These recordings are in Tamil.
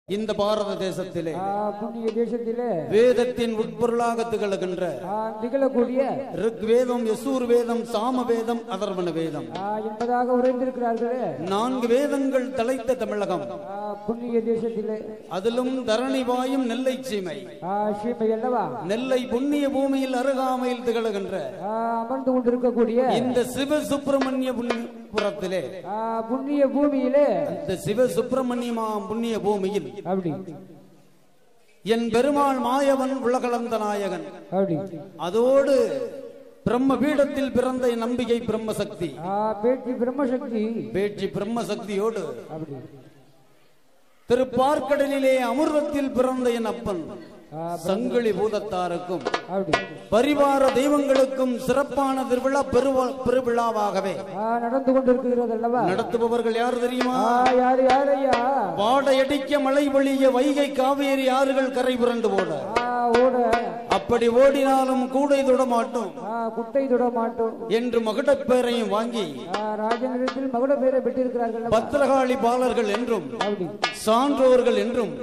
இந்த பாரத தேசத்திலே புண்ணிய தேசத்திலே வேதத்தின் உட்பொருளாக திகழக்கூடிய ரிக்வேதம், யசூர் வேதம், சாம வேதம், அதர்வண வேதம் என்பதாக உரைந்திருக்கிறார்களே 4 வேதங்கள் தலைத்த தமிழகம் புண்ணிய தேசத்திலே, அதிலும் தரணி வாயும் நெல்லை சீமை சீமை அல்லவா, நெல்லை புண்ணிய பூமியில் அருகாமையில் திகழ்கின்ற அமர்ந்து கொண்டிருக்கக்கூடிய இந்த சிவ சுப்பிரமணிய புரத்திலே புண்ணிய பூமியிலே, இந்த சிவ சுப்பிரமணியமா புண்ணிய பூமியில் அப்படி என் பெருமாள் மாயவன் உலகளந்த நாயகன், அதோடு பிரம்ம பீடத்தில் பிறந்த நம்பிக்கை பிரம்மசக்தி, பேட்சி பிரம்மசக்தியோடு திருப்பார்க்கடலிலே அமிர்தத்தில் பிறந்த என் அப்பன் சங்கிலி பூதத்தாருக்கும் பரிவார தெய்வங்களுக்கும் சிறப்பான திருவிழா பெருவிழாவாகவே நடந்து கொண்டிருக்கிறது அல்லவா. நடத்துபவர்கள் யார் தெரியுமா? யாரையா? வாடையடிக்க மழை பொழிய வைகை காவேரி ஆறுகள் கரை புரண்டு ஓட அப்படி ஓடினாலும் கூடை தொட மாட்டோம், குட்டை தொட மாட்டோம் என்று மகுடப்பேரையும் வாங்கி ராஜனிடத்தில் மகுடப்பேரை பெற்றிருக்கிறார்கள். பத்திரகாளி பாலர்கள் என்றும் சான்றோர்கள் என்றும்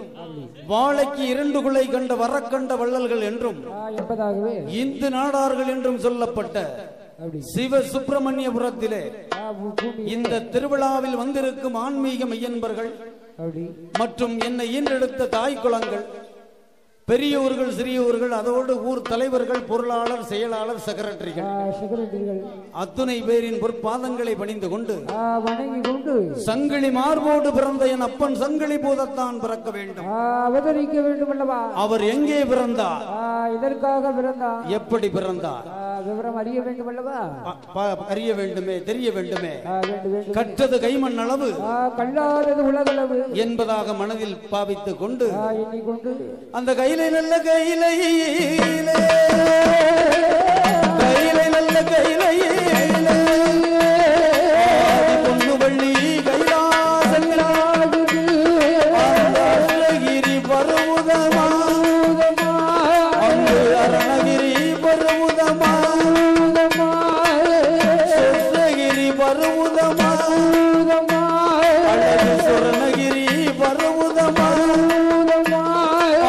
வாழைக்கு 2 குலை கண்ட வரக்கண்ட வள்ளல்கள் என்றும் இந்து நாடார்கள் என்றும் சொல்லப்பட்ட சிவ சுப்பிரமணியபுரத்திலே இந்த திருவிழாவில் வந்திருக்கும் ஆன்மீக மெய்யன்பர்கள் மற்றும் என்னை ஈன்றெடுத்த தாய் குலங்கள், பெரியோர்கள், சிறியோர்கள், அதோடு ஊர் தலைவர்கள், பொருளாளர், செயலாளர், செக்ரட்டரிகள் அத்துணை பேரின் பொற்பாதங்களை பணிந்து கொண்டு சங்கிலி மார்போடு பிறந்த என் அப்பன் சங்கிலி பூதத்தான் பிறக்க வேண்டும், அவதரிக்க வேண்டும் அல்லவா. அவர் எங்கே பிறந்தார், இதற்காக பிறந்தார், எப்படி பிறந்தார், விவரம் அறிய வேண்டும் அல்லவா. அறிய வேண்டுமே, தெரிய வேண்டுமே. கற்றது கைமண் அளவு, கல்லாதது உலகளவு என்பதாக மனதில் பாவித்துக் கொண்டு அந்த கையில நல்ல கையிலே நல்ல கையிலே பொண்ணு வள்ளி கைலாசகிரி பருவதமா, அங்கு அருணகிரி பருவதமா, சொர்ணகிரி பருவதமா, அழகு சொர்ணகிரி பருவதமா,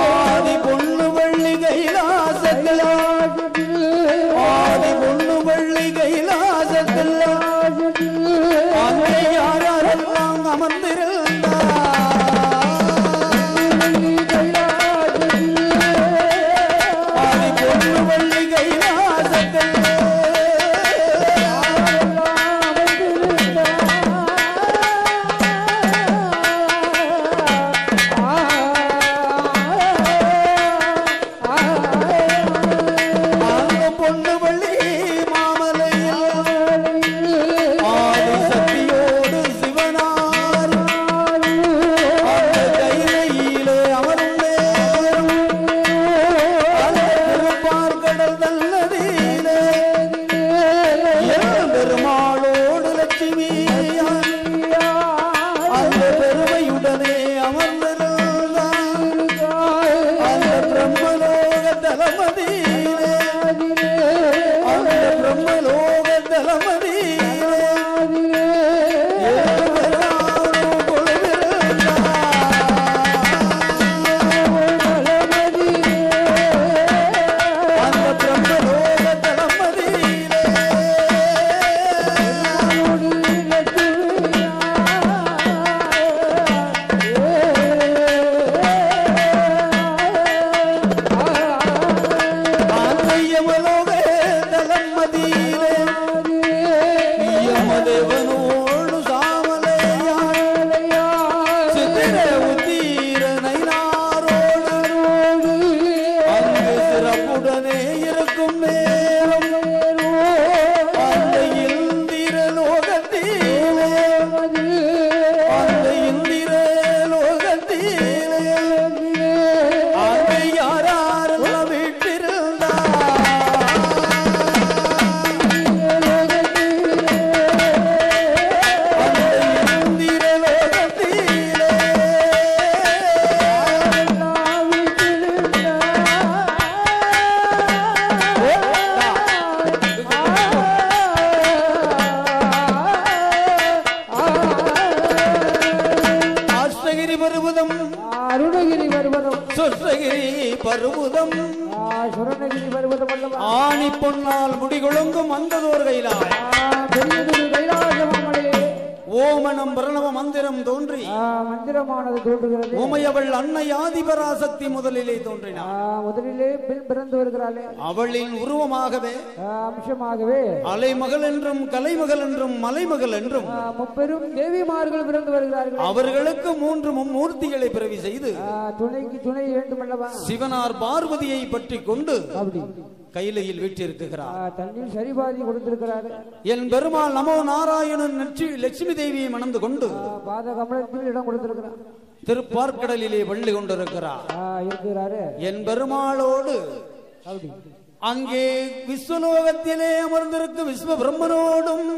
ஆதி பொண்ணு வள்ளி கைலாசத்தில் அங்கே யாரெல்லாம் அமர்ந்திருந்தார், ஆதி பொண்ணு வள்ளி கைலாசத்தில் அருணகிரி பர்வதம் சொர்ணகிரி பர்வதம் சுரணகிரி பர்வதம் அல்லவா ஆணி பொன்னால் முடிகொழுங்கும் அந்ததோர் கைலாய் பெரியதொரு கைலாசமாமலே ஓமனம் பிரணவ மந்திரம் தோன்றி மந்திரமானது தோன்றுகிறது உமையவள் அன்னை ஆதிபராசக்தி முதலிலே தோன்றினார் முதலிலே பெண் பிறந்து வருகிறாளே அவளின் உருவமாகவே அம்சமாகவே அலைமகள் என்றும் கலைமகள் என்றும் மலைமகள் என்றும் முப்பெரும் தேவிமார்கள் பிறந்து வருகிறார்கள் அவர்களுக்கு 3 மும்மூர்த்திகளை பிறவி செய்து துணைக்கு துணை வேண்டும் அல்லவா சிவனார் பார்வதியை பற்றி கொண்டு அப்படி கைலையில் வீற்றிருக்கிறார் தண்ணீர் சரிபாதி கொடுத்திருக்கிறார் என் பெருமாள் நமோ நாராயணன் லட்சுமி தேவியை மணந்து கொண்டு பாத கமலத்தில் இடம் கொடுத்திருக்கிறார் திருப்பார்க்கடலிலே பள்ளி கொண்டிருக்கிறார் இருக்கிறாரு என் பெருமாளோடு அங்கே விஸ்வலோகத்திலே அமர்ந்திருக்கும் விஸ்வ பிரம்மனோடும்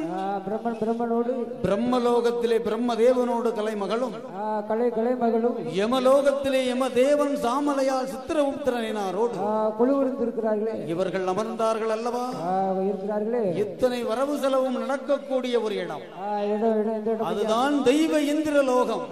பிரம்மனோடு பிரம்மலோகத்திலே பிரம்மதேவனோடு கலைமகளும் கலைமகளும் யமலோகத்திலே யமதேவன் சாமலையால் சித்திரபுத்திரனாரோடு குழுவிருந்திருக்கிறார்களே இவர்கள் அமர்ந்தார்கள் அல்லவா இருக்கிறார்களே இத்தனை வரவு செலவும் நடக்கக்கூடிய ஒரு இடம் அதுதான் தெய்வ இந்திரலோகம்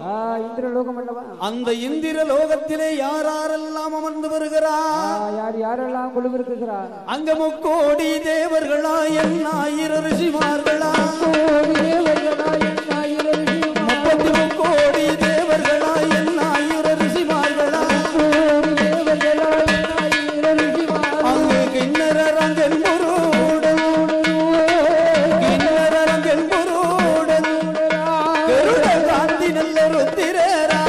இந்திரலோகம் அல்லவா அந்த இந்திரலோகத்திலே யாரெல்லாம் அமர்ந்து வருகிறார் யாரெல்லாம் குழுவிருக்கிறார் அங்க 3 கோடி தேவர்களா எண்ணாயிர ரிஷிமார்களா 33 கோடி தேவர்களா எண்ணாயிர ரிஷிமார்களா அங்கு கிண்ணரங்கன் முருடன் கருட காந்தி நல்ல ருத்திரரா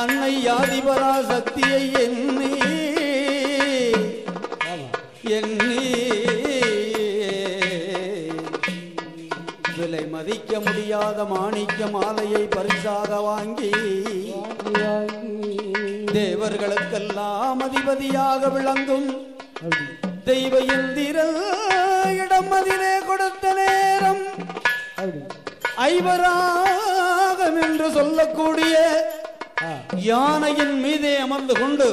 அன்னை ஆதிபராசக்தியை எண்ணி விலை மதிக்க முடியாத மாணிக்க மாலையை பரிசாக வாங்கி தேவர்களுக்கெல்லாம் அதிபதியாக விளங்கும் தெய்வ இந்திரல் இடம் அதிலே கொடுத்த நேரம் ஐவராகம் என்று சொல்லக்கூடிய யானையின் மீதே அமர்ந்து கொண்டு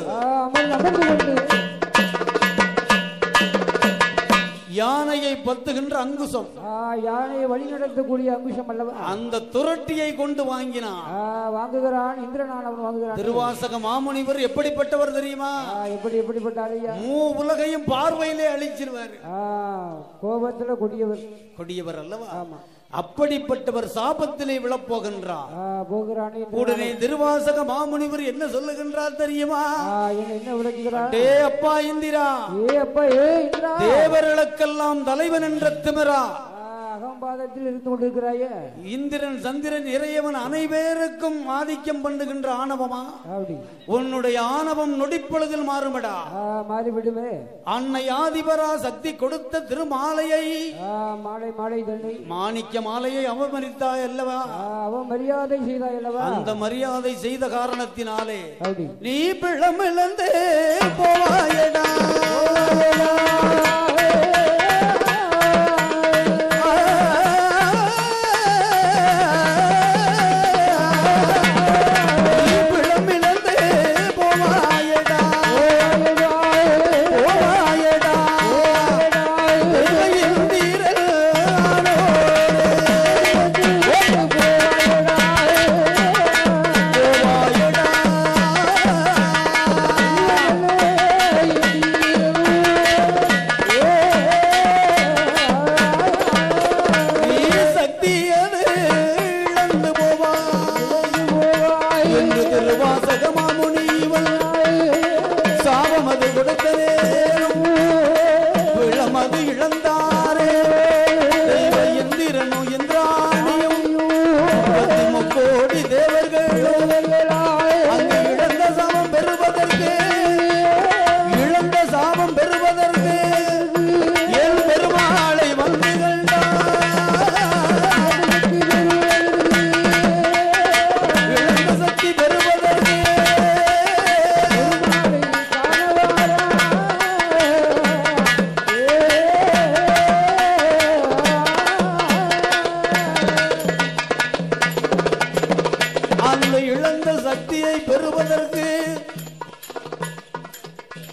யானையை பத்துகின்ற அங்குசம் யானையை வழி நடத்தக்கூடிய அங்குசம் அல்லவா அந்த துரட்டியை கொண்டு வாங்குகிறான் இந்திரனான் அவன் வாங்குகிறான் திருவாசக மாமுனிவர் எப்படிப்பட்டவர் தெரியுமா எப்படிப்பட்டார் உலகையும் பார்வையிலே அழிச்சிருவார் கோபத்துல கொடியவர் அல்லவா ஆமா அப்படிப்பட்டவர் சாபத்திலே விழப்போகின்றார் உடனே திருவாசக மாமுனிவர் என்ன சொல்லுகின்றார் தெரியுமா என்ன விளக்குகிறார் அப்பா இந்திரா தேவர்களுக்கெல்லாம் தலைவன் என்ற திமிரா அகம்பாதத்தில் இருந்து கொண்டிருக்கிறாயே இந்திரன் சந்திரன் இறையவன் அனைவருக்கும் ஆதிக்கம் பண்ணுகின்ற ஆணவமா உன்னுடைய ஆணவம் நொடிப்பொழுதில் மாறுமடா மாறிவிடுமே அன்னை ஆதிபரா சக்தி கொடுத்த திருமாலையை மாலை தண்ணி மாணிக்க மாலையை அவமதித்தாய் அல்லவா மரியாதை செய்தாய் அல்லவா அந்த மரியாதை செய்த காரணத்தினாலே நீ பிளமிழந்தே போவாயடா ஆ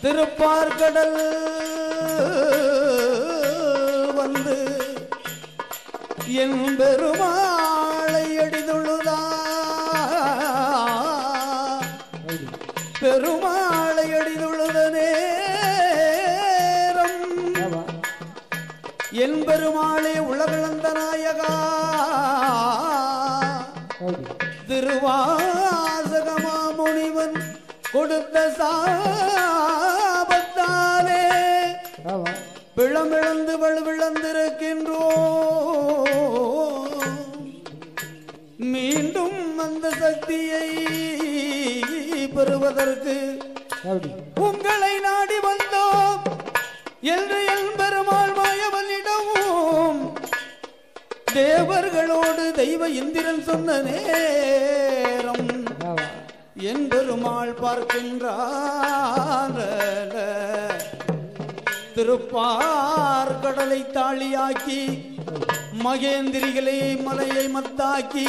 திருப்பார்கடல் வந்து என் பெருமாளை அடிதுள்ளுதா பெருமாளை அடிதுள்ளுத நேரம் என் பெருமாளே உலகளந்த நாயகா திருவாசகமா முனிவன் கொடுத்த சாபத்தாலே பிளமிழந்து வலுவிழந்திருக்கின்றோம் மீண்டும் அந்த சக்தியை பெறுவதற்கு உங்களை நாடி வந்தோம் என்று என் பெருமாள் மாயவனிடமும் தேவர்களோடு தெய்வ இந்திரன் சொன்ன நேரம் என் பெருமாள் பார்க்கின்றார் திருப்பார் கடலை தாளியாக்கி மகேந்திரிகளை மலையை மத்தாக்கி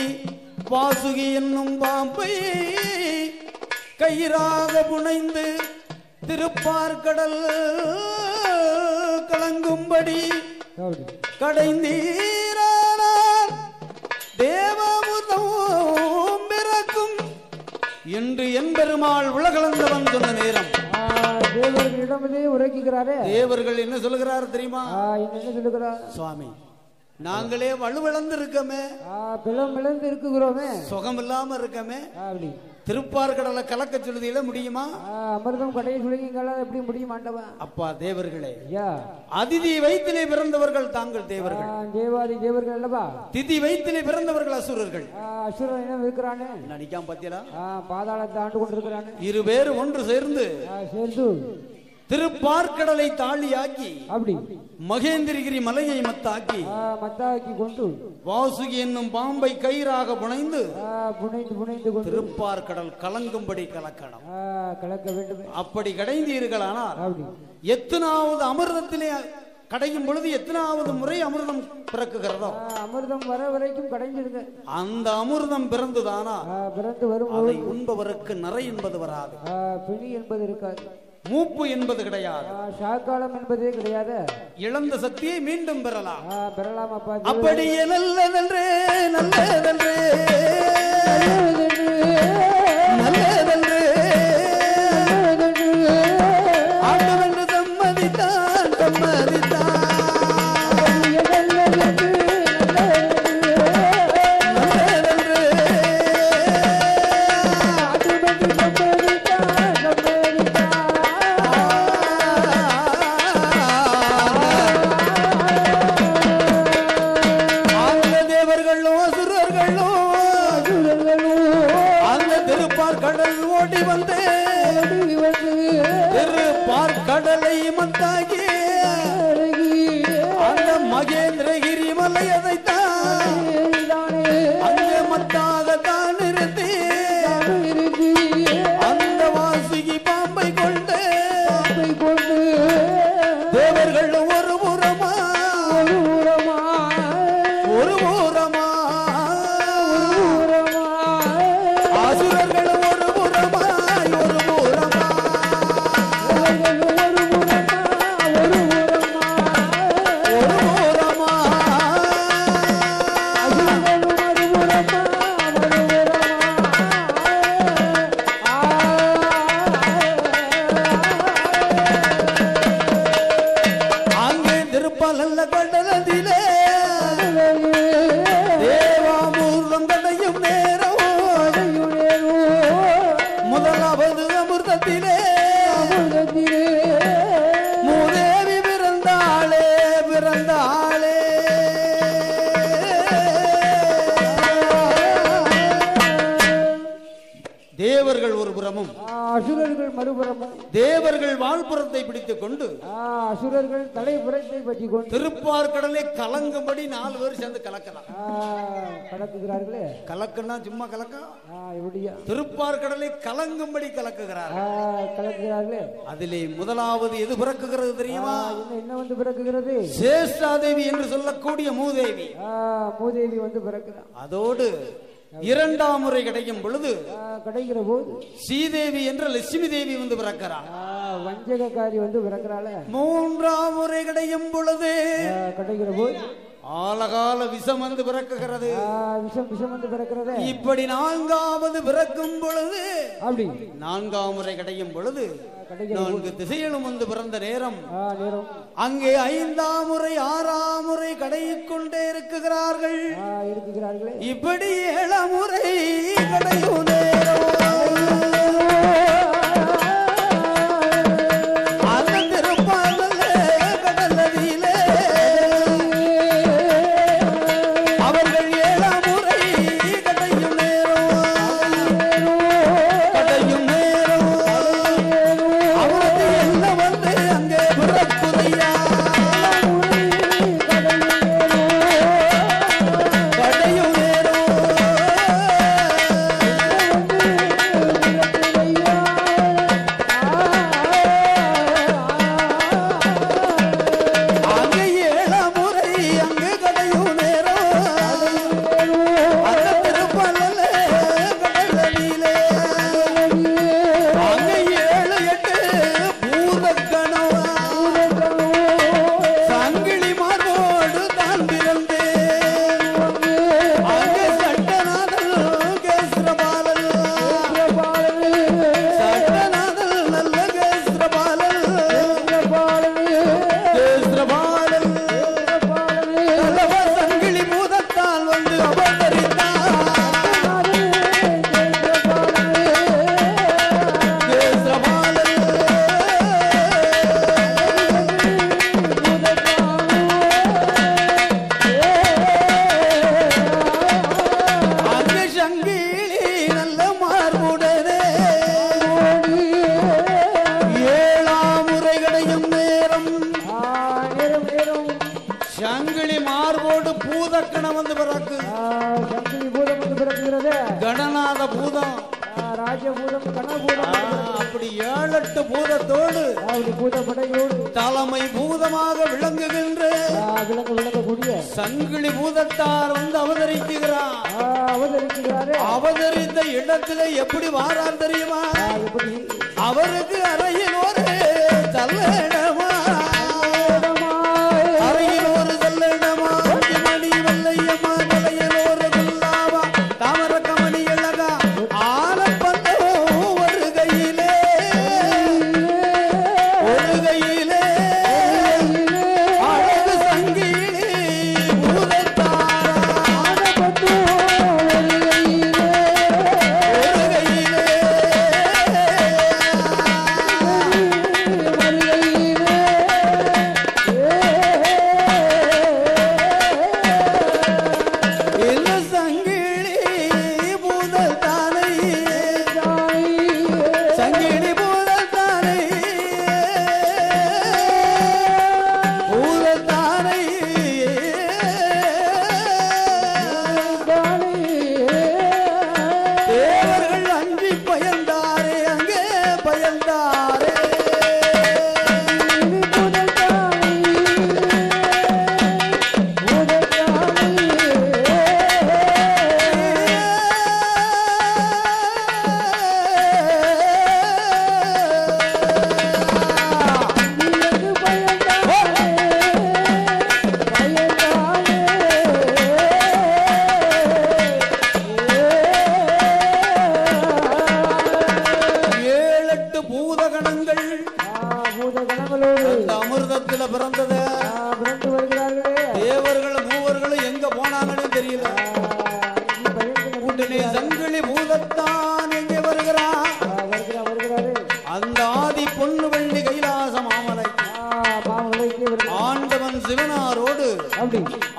வாசுகி என்னும் பாம்பை கயிறாக புனைந்து திருப்பார்கடல் கலங்கும்படி கடைந்தீரானார் தேவாமுதம் பிறக்கும் என்று என் பெருமாள் உலகளந்தவன் சொன்ன நேரம் தேவர்களிடமே உரைக்கிறாரே. தேவர்கள் என்ன சொல்லுகிறார் தெரியுமா? என்ன சொல்லுகிறார்? சுவாமி, நாங்களே வலுவிழந்து இருக்கமே, பிளமிழந்து இருக்குகிறோமே, சுகம் இல்லாம இருக்கமே, திருப்பார்கடலை கலக்க சொல்லுதில முடியுமா? அமிர்தம் கடையை சொல்லுங்க, எப்படி முடியும் ஆண்டவா? அப்பா தேவர்களே, அதிதி வயிற்றிலே பிறந்தவர்கள் தாங்கள் தேவர்கள், தேவாதி தேவர்கள் அல்லவா? திதி வயிற்றிலே பிறந்தவர்கள் அசுரர்கள். அசுரன் என்ன இருக்கிறானே நடிக்காம பாத்தீங்களா? பாதாளத்தை ஆண்டு கொண்டிருக்கிறானே. இரு பேர் ஒன்று சேர்ந்து திருப்பார்கடலை தாளியாக்கி அப்படி மகேந்திரகிரி மலையை மத்தாக்கி கொண்டு வாசுகி என்னும் பாம்பை கயிறாக புனைந்து திருப்பார்கடல் கலங்கும்படி கலக்கணும், கலக்க வேண்டும். அப்படி கடைந்தீர்களானால் எத்தனாவது அமிர்தத்திலே கடையும் பொழுது எத்தனாவது முறை அமிர்தம் பிறக்குகிறதோ அமிர்தம் வர வரைக்கும் கடைஞ்சிருங்க. அந்த அமிர்தம் பிறந்துதானா பிறந்து வரும் அதை உண்பவருக்கு நிறை என்பது வராது, பிணி என்பது இருக்காது, மூப்பு என்பது கிடையாது, சாக்காலம் என்பதே கிடையாது, இழந்த சக்தியை மீண்டும் பெறலாம். அப்பா. அப்படியே நல்லதென்றே நல்லதென்றே நல்லதென்றே ஆண்டவென்று சம்மதித்தான் சம்மதித்தான் கடல் ஓடி வந்து திருப்பார்கடலை மத்தாகி அந்த மகேந்திரகிரி மலையதைத்தான் அங்கே மத்தாகத்தான் இருந்து அந்த வாசுகி பாம்பை கொண்டு தேவர்கள் ஒரு புறமா ஒரு புறமா அசுரர்கள் ஒரு புறமாய் ஒரு புறமா அங்கே திருப்பலல்ல கடலதிலே தேவாமூர்வம் கடையும் நேரம் முதலாவது அமிர்தத்திலே மூதேவி பிறந்தாளே பிறந்தாளே தேவர்கள் ஒரு புறமும் அசுரர்கள் மறுபுறமும் தேவர்கள் வாழ்புறத்தை பிடித்துக் கொண்டு அசுரர்கள் தலைப்புறத்தை பற்றி கொண்டு திருப்பார்கடலை கலங்கும்படி 4 பேர் சேர்ந்து கலக்கலாம். கலக்குகிறார்களே. கலக்குன்னா சும்மா கலக்க எப்படியா? திருப்பார்கடலை கலங்கும்படி கலக்குகிறார்களே. அதிலே முதலாவது எது பிறக்குகிறது தெரியுமா? என்ன வந்து பிறக்குகிறது? சேஷ்டாதேவி என்று சொல்லக்கூடிய மூதேவி. மூதேவி வந்து பிறக்கிறார். அதோடு இரண்டாம் முறை கிடைக்கும் பொழுது கிடைக்கிற போது ஸ்ரீதேவி என்ற லட்சுமி தேவி வந்து பிறக்கிறார். வஞ்சகக்காரி வந்து பிறக்கிறாள். மூன்றாம் முறை கிடைக்கும் பொழுது கிடைக்கிற போது ஆலகால விஷம் வந்து பிறக்குகிறது. விஷம் வந்து பிறக்கிறது. இப்படி நான்காவது பிறக்கும் பொழுது அப்படி நான்காம் முறை கிடைக்கும் பொழுது 4 திசைகளும் வந்து பிறந்த நேரம் அங்கே 5ஆம் முறை 6ஆம் முறை கடையிக்கொண்டே இருக்குகிறார்கள். இப்படி 7ஆம் முறை கடையும் நேரம் அப்படி 7-8 பூதத்தோடு தலைமை பூதமாக விளங்கக்கூடிய சங்கிலி பூதத்தார் வந்து அவதரிக்கிறார். அவதரித்த இடத்துல எப்படி வாரார் தெரியுமா? அவருக்கு அறையில் ஒரு தள்ளடமா, அறையில் ஒரு தள்ளடமா, மணி வெள்ளையம்மா தலையில் ஒரு குல்லாவா தாமர கமணி அழகா ஆலப்பந்த ஒரு கையிலே அழகு சங்கிலி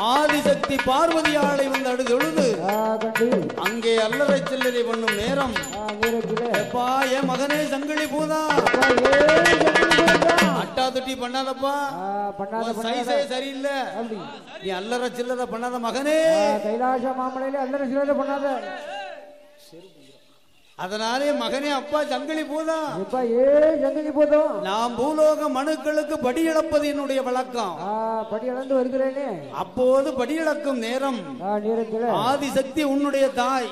ஆதிசக்தி பார்வதியாளை வந்து அடுத்தொழுது அங்கே அல்லறை சில்லறை பண்ணும் நேரம் என் மகனே சங்கிலி பூதா அட்டா துட்டி பண்ணாதப்பா, சைஸே சரியில்லை, நீ அல்லறை சில்லறை பண்ணாத மகனே, கைலாச மாமலையில அல்லறை சில்லறை பண்ணாத அதனாலே மகனே அப்பா சங்கிலி பூதம் எப்பா சங்கிலி பூதம் நாம் பூலோக மனுக்களுக்கு படி இழப்பது என்னுடைய வழக்கம். படி இழந்து வருகிறேனே. அப்போது படி இழக்கும் நேரம் நேரத்தில் ஆதிசக்தி உன்னுடைய தாய்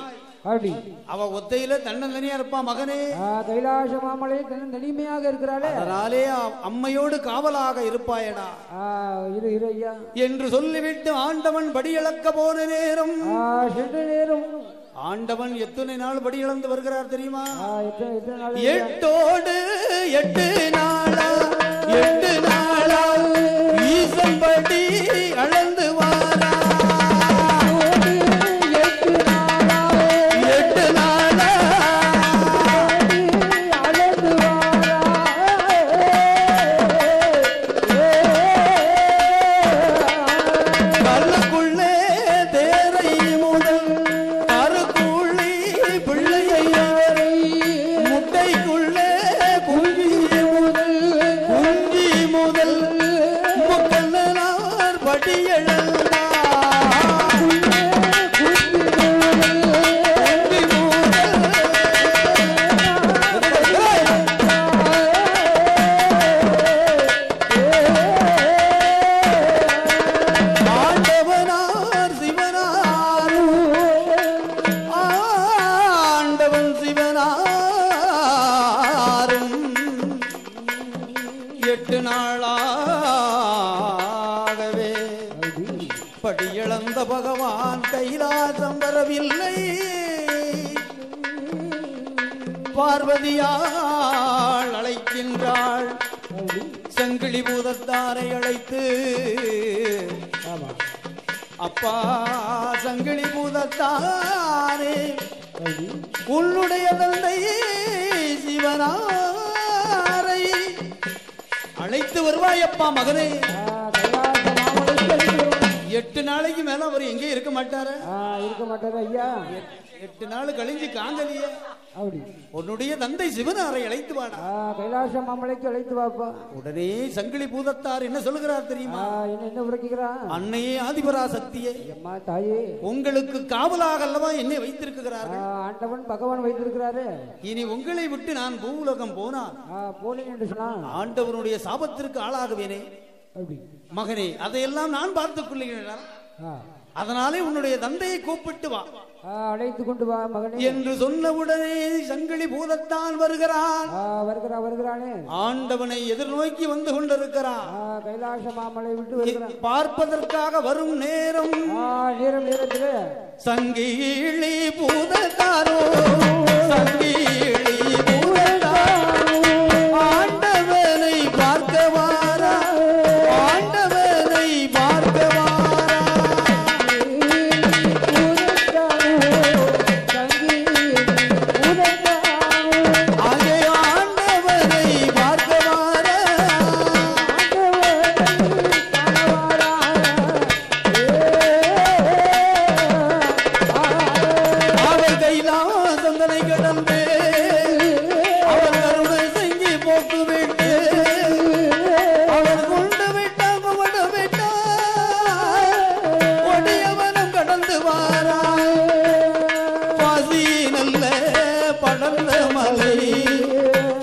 அப்படி அவ ஒத்தையில தன்னந்தனியா இருப்பா மகனே. கைலாச மாமலை தனிமையாக இருக்கிறாளே. அதனாலே அம்மையோடு காவலாக இருப்பாயடா என்று சொல்லிவிட்டு ஆண்டவன் படி இழக்க போன நேரம் ஆண்டவன் எத்தனை நாள் படி இழந்து வருகிறார் தெரியுமா? 8 நாளா 8 நாளா ஈசன் படி அளந்து வாரா. 8 நாளா அளந்து வாரா. கல்லுக்குள்ளே தேரை முதல் முட்டைக்குள்ளே குஞ்சி முதல் முக்கண்ணனார் படியெழுந்தார். ஆண்டவன் சிவனாரும் 8 நாளாகவே படியிழந்த பகவான் கைலாசம் வரவில்லை. பார்வதியாள் அழைக்கின்றாள் சங்கிலி பூதத்தாரை அழைத்து. அப்பா சங்கிலி பூதத்தாரே உன்னுடைய தந்தை சிவனாரை அழைத்து வருவாயப்பா மகனே. 8 நாளைக்கு மேல அவர் எங்கே இருக்க மாட்டாரு ஐயா. 8 நாள் கழிஞ்சு காங்கலிய உன்னுடைய தந்தை சிவனாரை அழைத்து வாடா. கைலாச மாமலைக்கு அழைத்து வாப்பா. உடனே சங்கிலி பூதத்தார் என்ன சொல்லுகிறார் தெரியுமா? என்ன உரைக்கிறார்? அன்னையே ஆதிபராசக்தியே தாயே உங்களுக்கு காவலாக அல்லவா என்னை வைத்திருக்கிறார்கள். ஆண்டவன் பகவான் வைத்திருக்கிறாரு. இனி உங்களை விட்டு நான் பூவுலகம் போனான் போனேன் என்று சொன்னான் ஆண்டவனுடைய சாபத்திற்கு ஆளாகுவேனே மகனே. அதையெல்லாம் நான் பார்த்துக் கொள்கிறேன். அதனாலே உன்னுடைய தந்தையை கூப்பிட்டு வா, அழைத்து கொண்டு வா மகனே என்று சொன்னவுடனே சங்கிலி பூதத்தான் வருகிறான். வருகிறானே ஆண்டவனை எதிர்நோக்கி வந்து கொண்டிருக்கிறான். கைலாச மாமலை விட்டு வருகிறான். பார்ப்பதற்காக வரும் நேரம் நேரத்தில் சங்கிலி பூதத்தாரோ சங்கிலி பூதத்தாரோ ஆண்டவனை பார்க்கவாரா ஆண்டவனை பார்க்கவாரா.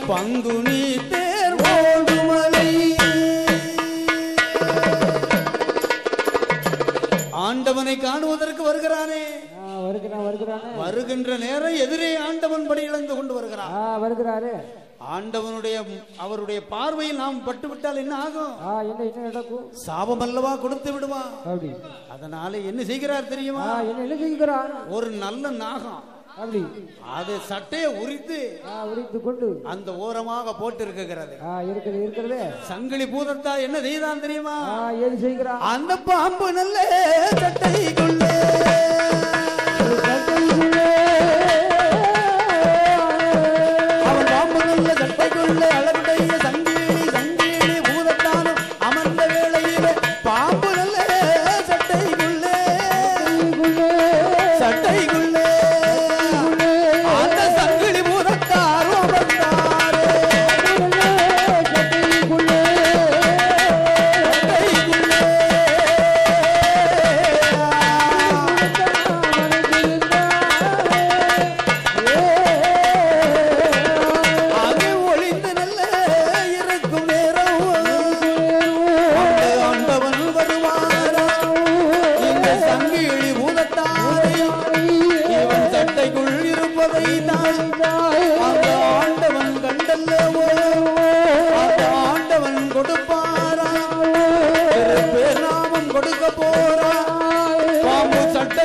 பங்குனி தேர் ஓடுமலை ஆண்டவனை காணுவதற்கு வருகிறானே. வருகின்ற நேரம் எதிரே ஆண்டவன் படி இழந்து கொண்டு வருகிறார். ஆண்டவனுடைய அவருடைய பார்வையில் நாம் பட்டுவிட்டால் என்ன ஆகும்? என்ன நடக்கும்? சாபம் அல்லவா கொடுத்து விடுவான். அதனால என்ன செய்கிறார் தெரியுமா? என்ன செய்கிறார்? ஒரு நல்ல நாகம் அது சட்டையை உரித்து கொண்டு அந்த ஓரமாக போட்டு இருக்கிறது. இருக்கிறது. சங்கிலி பூதத்தா என்ன செய்தான் தெரியுமா? ஏது செய்கிறான்? அந்த பாம்பு நல்ல சட்டைக்குள்ளே அவன் பாம்பு நல்ல சட்டைக்குள்ளே அழகுடைய சங்கிலி பூதத்தானும் அமர்ந்த வேளையிலே பாம்பு நல்ல சட்டைக்குள்ளே அந்த சங்கிலி பூதத்தாரோ வந்தாரே.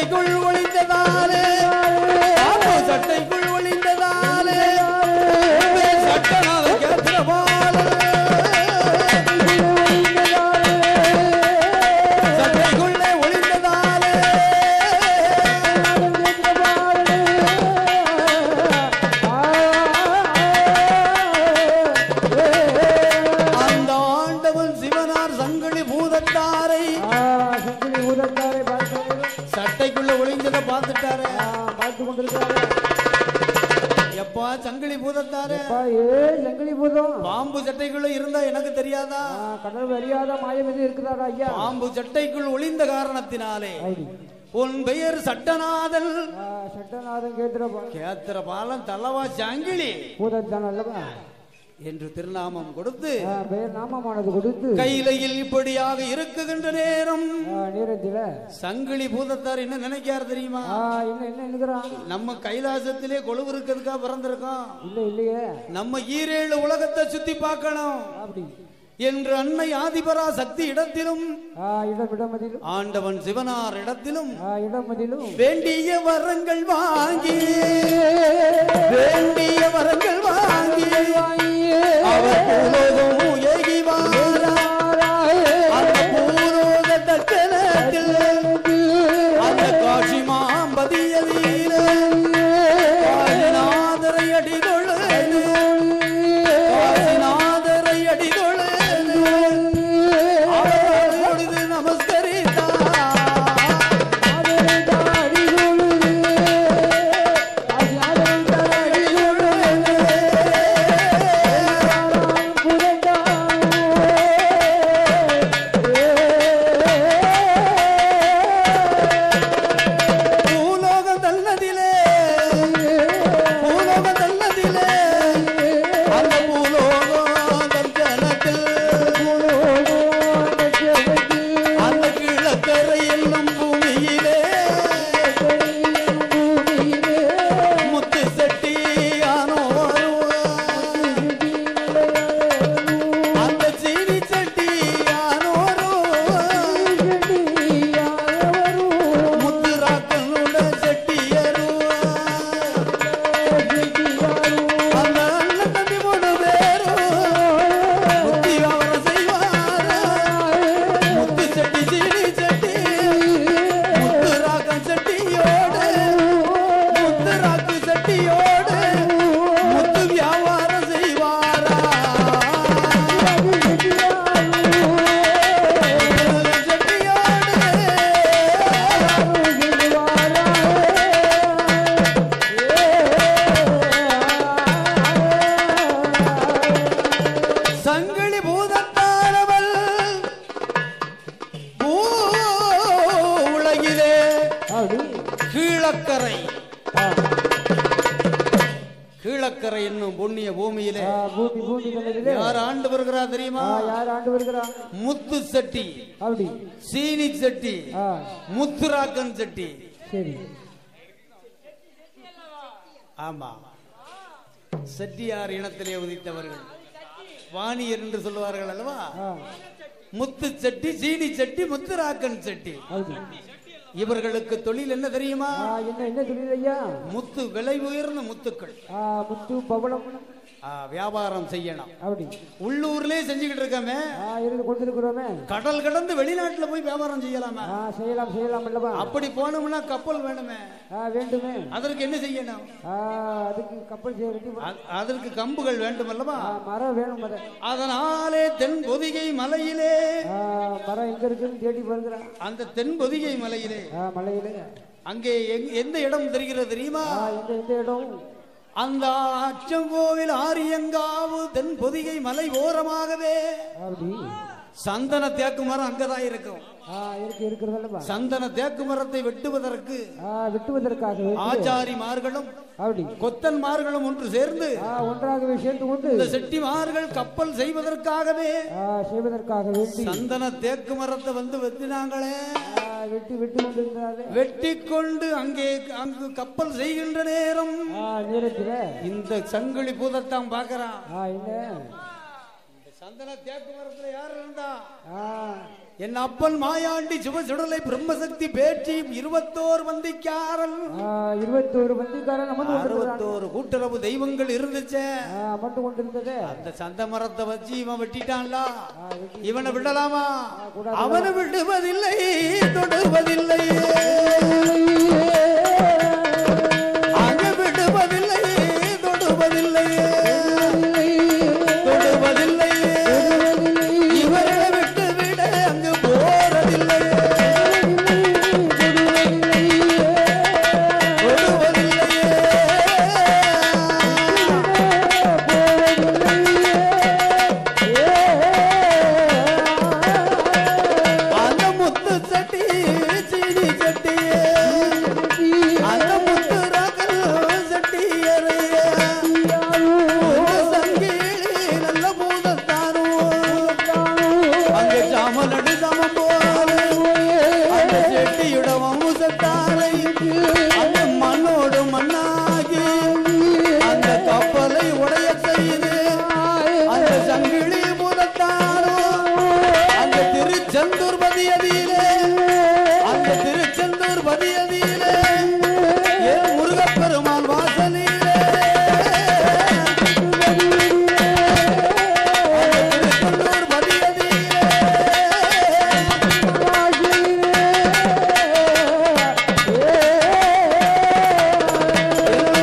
சட்டைக்குள் ஒளிந்ததாலே சட்டைக்குள் ஒளிந்ததாலே சட்டனாத கேத்திர பாலன் சட்டைக்குள்ளே ஒளிந்ததாலே அந்த ஆண்டவன் சிவனார் சங்கிலி பூதத்தாரை சட்டைக்குள்ள ஒளிஞ்சதை பார்த்துட்டாரு பார்த்து கொண்டிருக்காரு. எப்பா சங்கிலி பூதத்தாரு சங்கிலி பூதம் பாம்பு சட்டைக்குள்ள இருந்தா எனக்கு தெரியாதா? கடவுள் அறியாத மாயம் எது இருக்குதாடா ஐயா? பாம்பு சட்டைக்குள் ஒளிந்த காரணத்தினாலே உன் பெயர் சட்டநாதன். சட்டநாதன் கேத்திர பாலன் தலவா சங்கிலி பூதத்தான் அல்லவா என்று திருநாமம் கொடுத்து நாமமானது கொடுத்து கையிலையில் இப்படியாக இருக்குகின்ற நேரம் நேரத்தில் சங்கிலி பூதத்தார் என்ன நினைக்காரு தெரியுமா? நம்ம கைலாசத்திலே கொழுவு இருக்கிறதுக்கா பிறந்திருக்கோம் இல்லையே, நம்ம ஈரேழு உலகத்தை சுத்தி பார்க்கணும் என்று அன்னை ஆதிபரா சக்தி இடத்திலும் ஆண்டவன் சிவனார் இடத்திலும் வேண்டிய வரங்கள் வாங்கி வேண்டிய வரங்கள் வாங்கி அவர் பூலோகம் ஏகி வாரா. அந்த பூலோக தக்கனத்தில் அந்த காட்சி மாம்பதியதீர காசிநாதரை அடிதொழு காசிநாதரை அடிதொழு கீழக்கரை என்னும் புண்ணிய பூமியிலே யார் ஆண்டு வருகிறா தெரியுமா? யார் ஆண்டு வருகிறா? முத்து செட்டி, சீனி செட்டி, முத்துராக்கன் செட்டி. சரி, ஆமா, செட்டியார் இனத்திலே உதித்தவர்கள் வாணியர் என்று சொல்லுவார்கள் அல்லவா? முத்து செட்டி, சீனி செட்டி, முத்துராக்கன் செட்டி. இவர்களுக்கு தொழில் என்ன தெரியுமா? என்ன தொழில் ஐயா? முத்து, விலை உயர்ந்த முத்துக்கள், முத்து பவளம் வியாபாரம் செய்யணும். அப்படி உள்ளூர்லயே செஞ்சுக்கிட்டு இருக்கமே, கொடுத்துருக்கிறோமே. கடல் கடந்து வெளிநாட்டுல போய் வியாபாரம் செய்யலாமா? செய்யலாம், செய்யலாம் அல்லவா? அப்படி போனோம்னா கப்பல் வேணுமே. வேண்டுமே. அதற்கு என்ன செய்யணும்? அதுக்கு கப்பல் செய்ய, அதற்கு கம்புகள் வேண்டும் அல்லவா? மரம் வேணும். அதனாலே தென் பொதிகை மலையிலே மரம் எங்க இருக்குன்னு தேடி வருகிறான். அந்த தென் பொதிகை மலையிலே அங்கே எந்த இடம் தெரிகிறது தெரியுமா? எந்த இடம்? அந்த அச்சங்கோவில் ஆரியங்காவு தென் பொதிகை மலை ஓரமாகவே சந்தன தேக்கு மரம் அங்கதான் இருக்கும். சந்தன தேக்கு மரத்தை வெட்டுவதற்காக ஆச்சாரிமார்களும் கொத்தன்மார்களும் ஒன்று சேர்ந்து ஒன்றாகவே சேர்ந்து கொண்டு இந்த செட்டிமார்கள் கப்பல் செய்வதற்காகவே சந்தன தேக்கு மரத்தை வந்து வெட்டினாங்களே. வெட்டி கொண்டு அங்கு கப்பல் செய்கின்ற நேரம் இந்த சங்கிலி பூதத்தான் பாக்குறான். சந்தன தேக்கு மரத்துல யார் இருந்தா? என் அப்பன் மாயாண்டி சிவசுடலை பிரம்மசக்தி பேற்றி 21 வந்திக்காரன் 21 வந்திக்காரன் 61 கூட்டுறவு தெய்வங்கள் இருந்துச்சு மட்டும் கொண்டிருந்தது. அந்த சந்த மரத்தை வச்சு இவன் வெட்டிட்டான்ல, இவனை விடலாமா? அவனை விடுவதில்லை, தொடுவதில்லை, அவனை விடுவதில்லை, தொடுவதில்லை, தொடுவதில்லை, இவரை விட்டு விட அங்கு போறதில்லை, மண்ணோடு மண்ணாகி அந்த கப்பலை உடைய செய்து அந்த சங்கிலி மூலத்தாரோ அந்த திருச்செந்தூர் பதியதியிலே, அந்த திருச்செந்தூர் பதியதியிலே என் முருகப்பெருமான் வாசலிலே திருச்செந்தூர் பதியதியிலே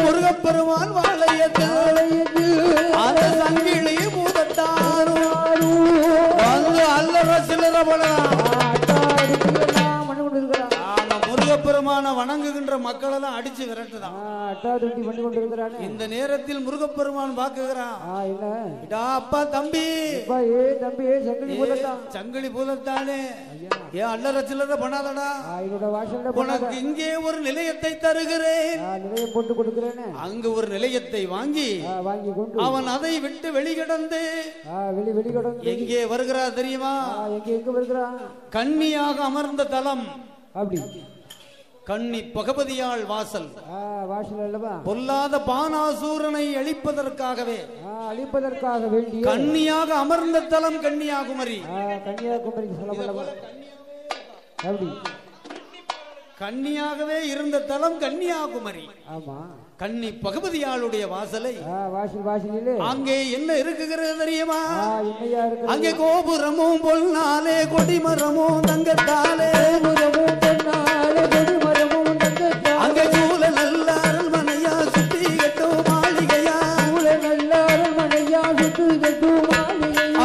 முருகப்பெருமான் வாழையத்தில் அந்த சங்கிலி மூதத்தாரோ வந்து அல்லற சிலர முருகப்பெருமான வணங்குகின்ற மக்கள் எல்லாம் அடிச்சு விரட்டுதான். இந்த நேரத்தில் முருகப்பெருமான் பாக்குகிறான், அப்பா தம்பி சங்கிலி பூதத்தானே, ஏன் அல்லற சில்லற பண்ணாதடா, உனக்கு இங்கே ஒரு நிலையத்தை தருகிறேன், போட்டு கொடுக்கிறேன். அங்கு ஒரு நிலையத்தை வாங்கி அவன் அதை விட்டு வெளிக்கிடந்து எங்கே வருகிறார் தெரியுமா? எங்க வருகிறான்? கன்னியாக அமர்ந்த தலம், அப்படி கன்னி பகவதியாள் வாசல். வாசல் அல்லவா? பொல்லாத பானாசூரனை அழிப்பதற்காகவே வேண்டிய கன்னியாக அமர்ந்த தலம் கன்னியாகுமரி. அப்படி கன்னியாகவே இருந்த தலம் கன்னியாகுமரி. ஆமா, கன்னி பகவதியாளுடைய வாசலை வாசலிலே அங்கே என்ன இருக்குகிறது தெரியுமா? அங்கே கோபுரமும் பொன்னாலே கொடிமரமும் தங்கத்தாலே, அங்கே சூழ நல்ல அரண்மனையா சுத்தி கட்டும் மாளிகையா,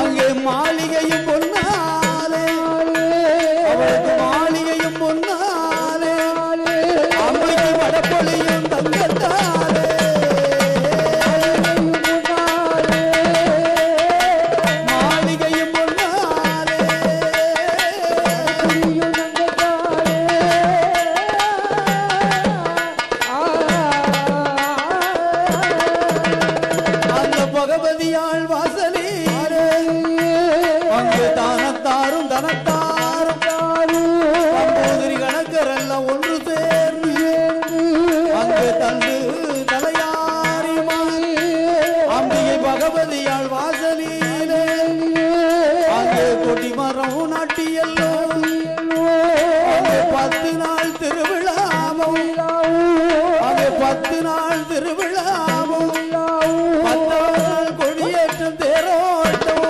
அங்கே மாளிகையும் பொன்னாலே, அவளுக்கு மாளிகையும் பொன்னாலே, அம்மைக்கு வடப்பொழியும் தங்கத்தாலே, மாளிகையும் பொன்னாலே, அந்த பகவதியாள் வாசலே அங்கு தானத்தாரும் தனத்தாரும் நம்பூதிரி கணக்கரெல்லாம் ஒன்று சேர்ந்து அங்கு தந்து தலையாரிமாய் அம்பிகை பகவதியாள் வாசலிலே அங்கே கொடிமரம் நாட்டியல்லோ, அங்கே 10 நாள் திருவிழாவும், அங்கே 10 நாள் திருவிழாவும், 10ஆம் நாள் கொடியேற்றம் தேரோட்டம்,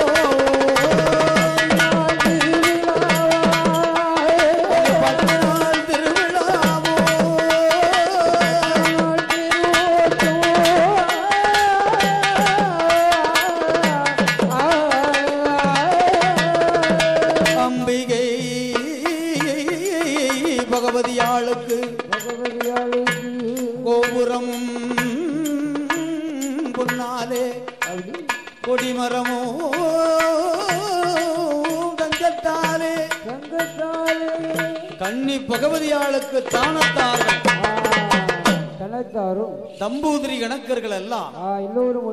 10 நாள் திருவிழாவும், அம்பிகை பகவதியாளுக்கு கோபுரமும் பொன்னாலே கொடிமரமோ தங்கத்தாலே, கன்னி பகவதியாளுக்கு தானத்தார்கள் தம்பூதிரி கணக்கர்கள் எல்லாம் எல்லோரும்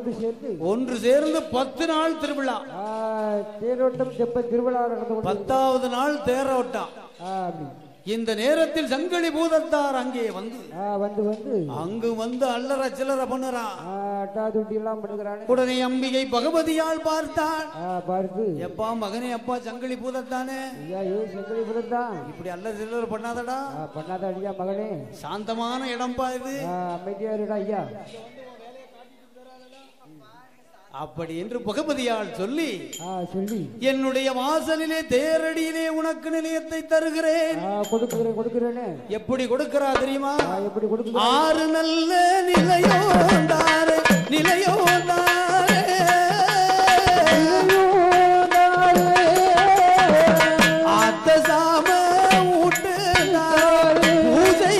ஒன்று சேர்ந்து 10 நாள் திருவிழா, தேரோட்டம் திருவிழா நடந்து 10ஆவது நாள் தேரோட்டம். இந்த நேரத்தில் சங்கிலி பூதத்தார் அங்கே வந்து அங்கு வந்து அல்லற சில்லற பண்ணுறான். உடனே அம்பிகை பகவதியால் பார்த்தான். எப்பா மகனே, அப்பா சங்கிலி பூதத்தானே, இப்படி அல்ல சில்லற பண்ணாதடா, பண்ணாதடியா மகனே, சாந்தமான இடம்பா இது, அமைதியா இருடா ஐயா அப்படி என்று பகவதியால் சொல்லி என்னுடைய வாசலிலே தேரடியிலே உனக்கு நிலையத்தை தருகிறேன். கொடுக்கிறேன். எப்படி கொடுக்கிறா தெரியுமா? எப்படி கொடுக்க? 6 நல்ல நிலையோந்தாரே நிலையோந்தாரே ஆத்த சாம ஊட்டு பூஜை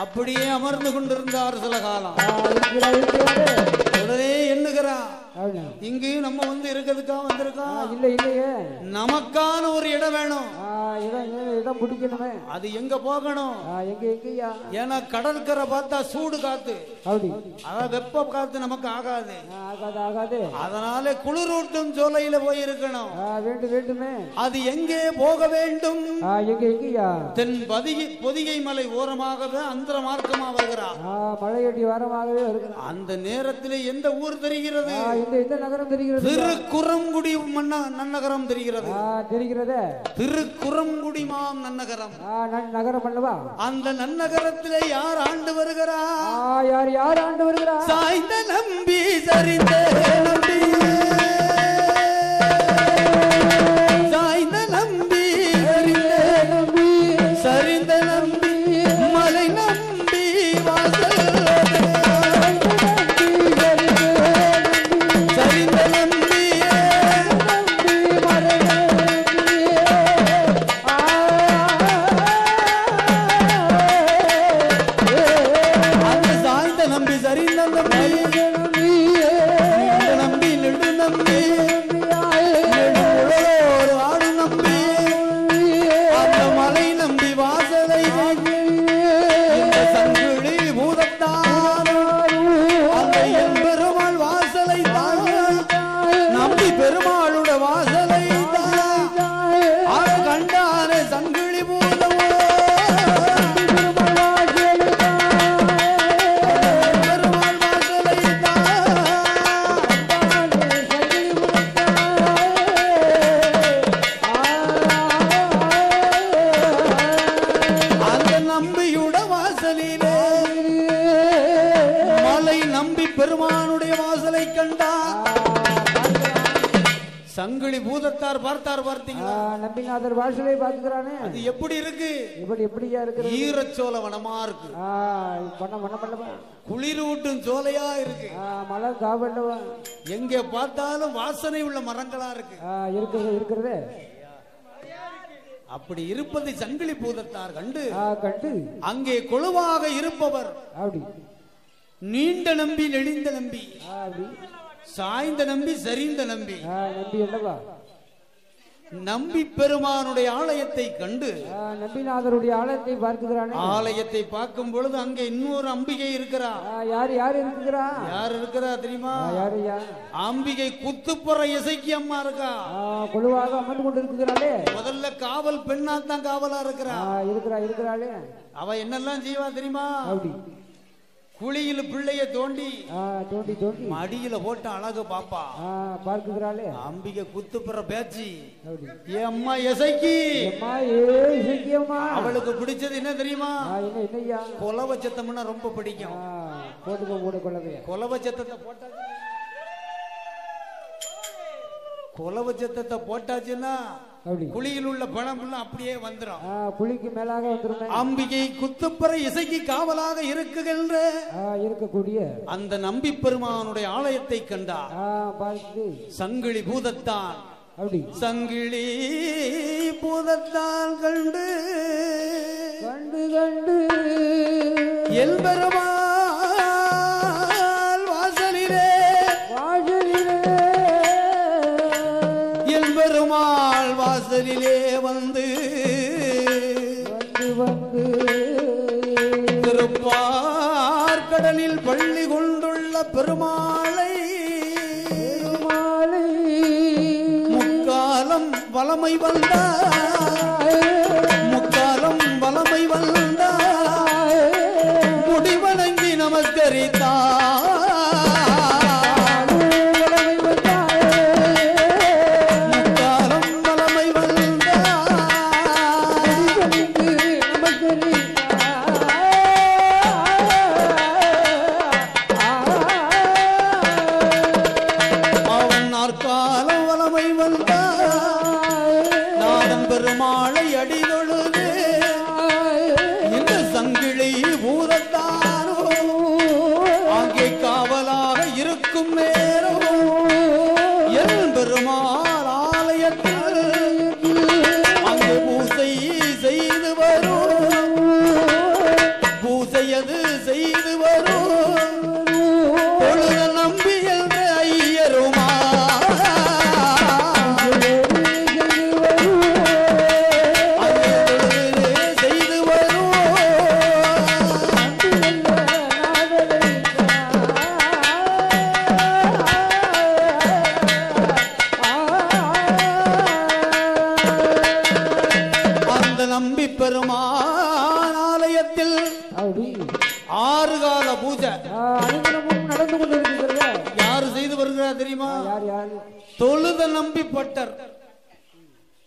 அப்படியே அமர்ந்து கொண்டிருந்தார் சில காலம். உடனே எண்ணுகிறான், இங்கு நம்ம வந்து இருக்கிறதுக்கா வந்திருக்கோம், இல்லையே நமக்கான ஒரு இடம் வேணும், இடம் பிடிக்கணுமே, அது எங்க போகணும், எங்கயா? ஏன்னா கடற்கரை பார்த்தா சூடு காத்து, அதான் வெப்ப காத்து நமக்கு ஆகாது, அதனால குளிரூட்டும் சோலையில போய் இருக்கணும். வேண்டுமே. அது எங்கே போக வேண்டும்? எங்கயா? தென் பொதிகை மலை ஓரமாகவே அந்த மார்க்கமா வருகிறார், மலையடி வாரமாகவே வருகிறார். அந்த நேரத்தில் எந்த ஊர் தெரிகிறது? எந்த நகரம் தெரிகிறது? திருக்குறங்குடி நன்னகரம் தெரிகிறது. திருக்குறங்குடி மாம் நன்னகரம் நகரம் அல்லவா? அந்த நன்னகரத்திலே யார் ஆண்டு வருகிறார்? யார் ஆண்டு வருகிறார்? சாய்ந்த நம்பி சரிந்த நம்பி, சாய்ந்த நம்பி சரிந்த நம்பி, மலை நம்பி வாசல் பெருமானுடைய வாசலை கண்டார். சங்கிலி பூதத்தார் பார்த்தார். பார்த்தீங்களா? நம்பிநாதர் வாசலை பார்க்கிறானே, அது எப்படி இருக்கு? எப்படியா இருக்கு? ஈரச்சோல வனமா இருக்கு, குளிரூட்டும் சோலையா இருக்கு, மலை காவல்லவா, எங்க பார்த்தாலும் வாசனை உள்ள மரங்களா இருக்கு. இருக்கிறது. அப்படி இருப்பதை சங்கிலி பூதத்தார் கண்டு அங்கே கொழுவாக இருப்பவர் நீண்ட நம்பி நெளிந்த நம்பி, சாய்ந்த நம்பி சரிந்த நம்பி, நம்பி பெருமானுடைய ஆலயத்தை கண்டு நம்பிநாதருடைய ஆலயத்தை பார்க்கிறான். ஆலயத்தை பார்க்கும் பொழுது அங்கே இன்னொரு அம்பிகை இருக்கிறார். யார் இருக்கிறா? யார் இருக்கிறா தெரியுமா? அம்பிகை குத்துப்புற இசைக்கு அம்மா இருக்கா, குழுவாக அமர்ந்து கொண்டு இருக்கிறாளே. முதல்ல காவல் பெண்ணா தான் காவலா இருக்கிறாளே. இருக்கிறாளே. அவ என்னெல்லாம் செய்வா தெரியுமா? குழியில பிள்ளைய தோண்டி தோண்டி தோண்டி மடியில போட்டு அழகு பாப்பா பார்க்குறாளே அம்பிகை குத்துப்புற பேச்சு அம்மா எசைக்கு அவளுக்கு பிடிச்சது என்ன தெரியுமா? கொலவ சத்தம்னா ரொம்ப பிடிக்கும். கொலவ சத்தத்தை போட்டாச்சு, கொலவ சத்தத்தை போட்டாச்சுன்னா குழியில் உள்ள பணம் அப்படியே வந்துடும், குழிக்கு மேலாக வந்துடும். அம்பிகை குத்துப்பற இசைக்கு காவலாக இருக்கக்கூடிய அந்த நம்பி பெருமானுடைய ஆலயத்தை கண்டா. சங்கிலி பூதத்தான் சங்கிலி பூதத்தான் கண்டு கண்டு கண்டு எல்பெருமாள் வாசலிலே எல்பெருமாள் வாசலிலே வந்து வந்து திருப்பார்கடலில் பள்ளி கொண்டுள்ள பெருமாளை முக்காலம் வலமை வந்தாய், முக்காலம் வலமை வந்தாய், முடிவணங்கி நமஸ்கரித்தாய். பெருமாளை அடிதொழுது இந்த சங்கிலி பூரத்தானோ அங்கே காவலாக இருக்கும் நேரம் என் பெருமாள் ஆலயத்தில் அங்கே பூசை செய்து வரும், பூசையது செய்து வரும் பொழுது நம்பி என்ற ஐயருமா நம்பி பெருமான் ஆலயத்தில் 6 கால பூஜை நடந்து கொண்டிருக்கிறது. யாரு செய்து வருகிறார் தெரியுமா? தொழுத நம்பி பட்டர்,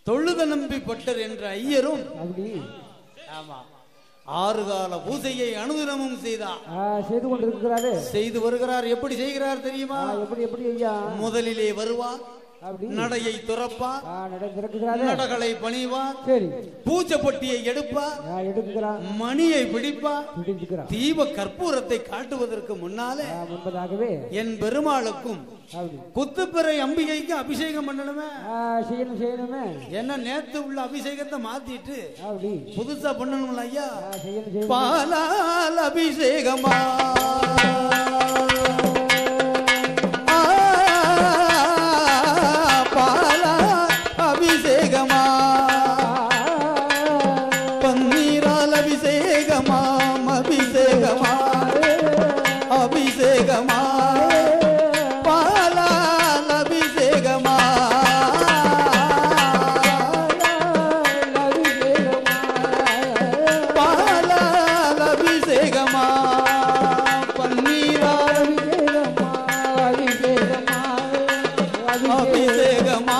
தொழுத நம்பி பட்டர் என்ற ஐயரும் ஆமா 6 கால பூஜையை அனுதினமும் செய்து கொண்டிருக்கிறாரு, செய்து வருகிறார். எப்படி செய்கிறார் தெரியுமா? எப்படி ஐயா? முதலிலே வருவார், நடையை துறப்பார், நடகளை பணிவார், பூஜை பொட்டியை எடுப்பார், மணியை பிடிப்பார், தீப கற்பூரத்தை காட்டுவதற்கு முன்னாலே என் பெருமாளுக்கும் குத்துப்பிறை அம்பிகைக்கு அபிஷேகம் பண்ணணுமே, என்ன நேத்து உள்ள அபிஷேகத்தை மாத்திட்டு புதுசா பண்ணணும் ஐயா. பாலால் அபிஷேகமா அபிஷேகமா, பன்னீரால் அபிஷேகமா, அபிஷேகமா அபிஷேகமா, பாலால் அபிஷேகமா, பாலால் அபிஷேகமா, பன்னீரால் அபிஷேகமா,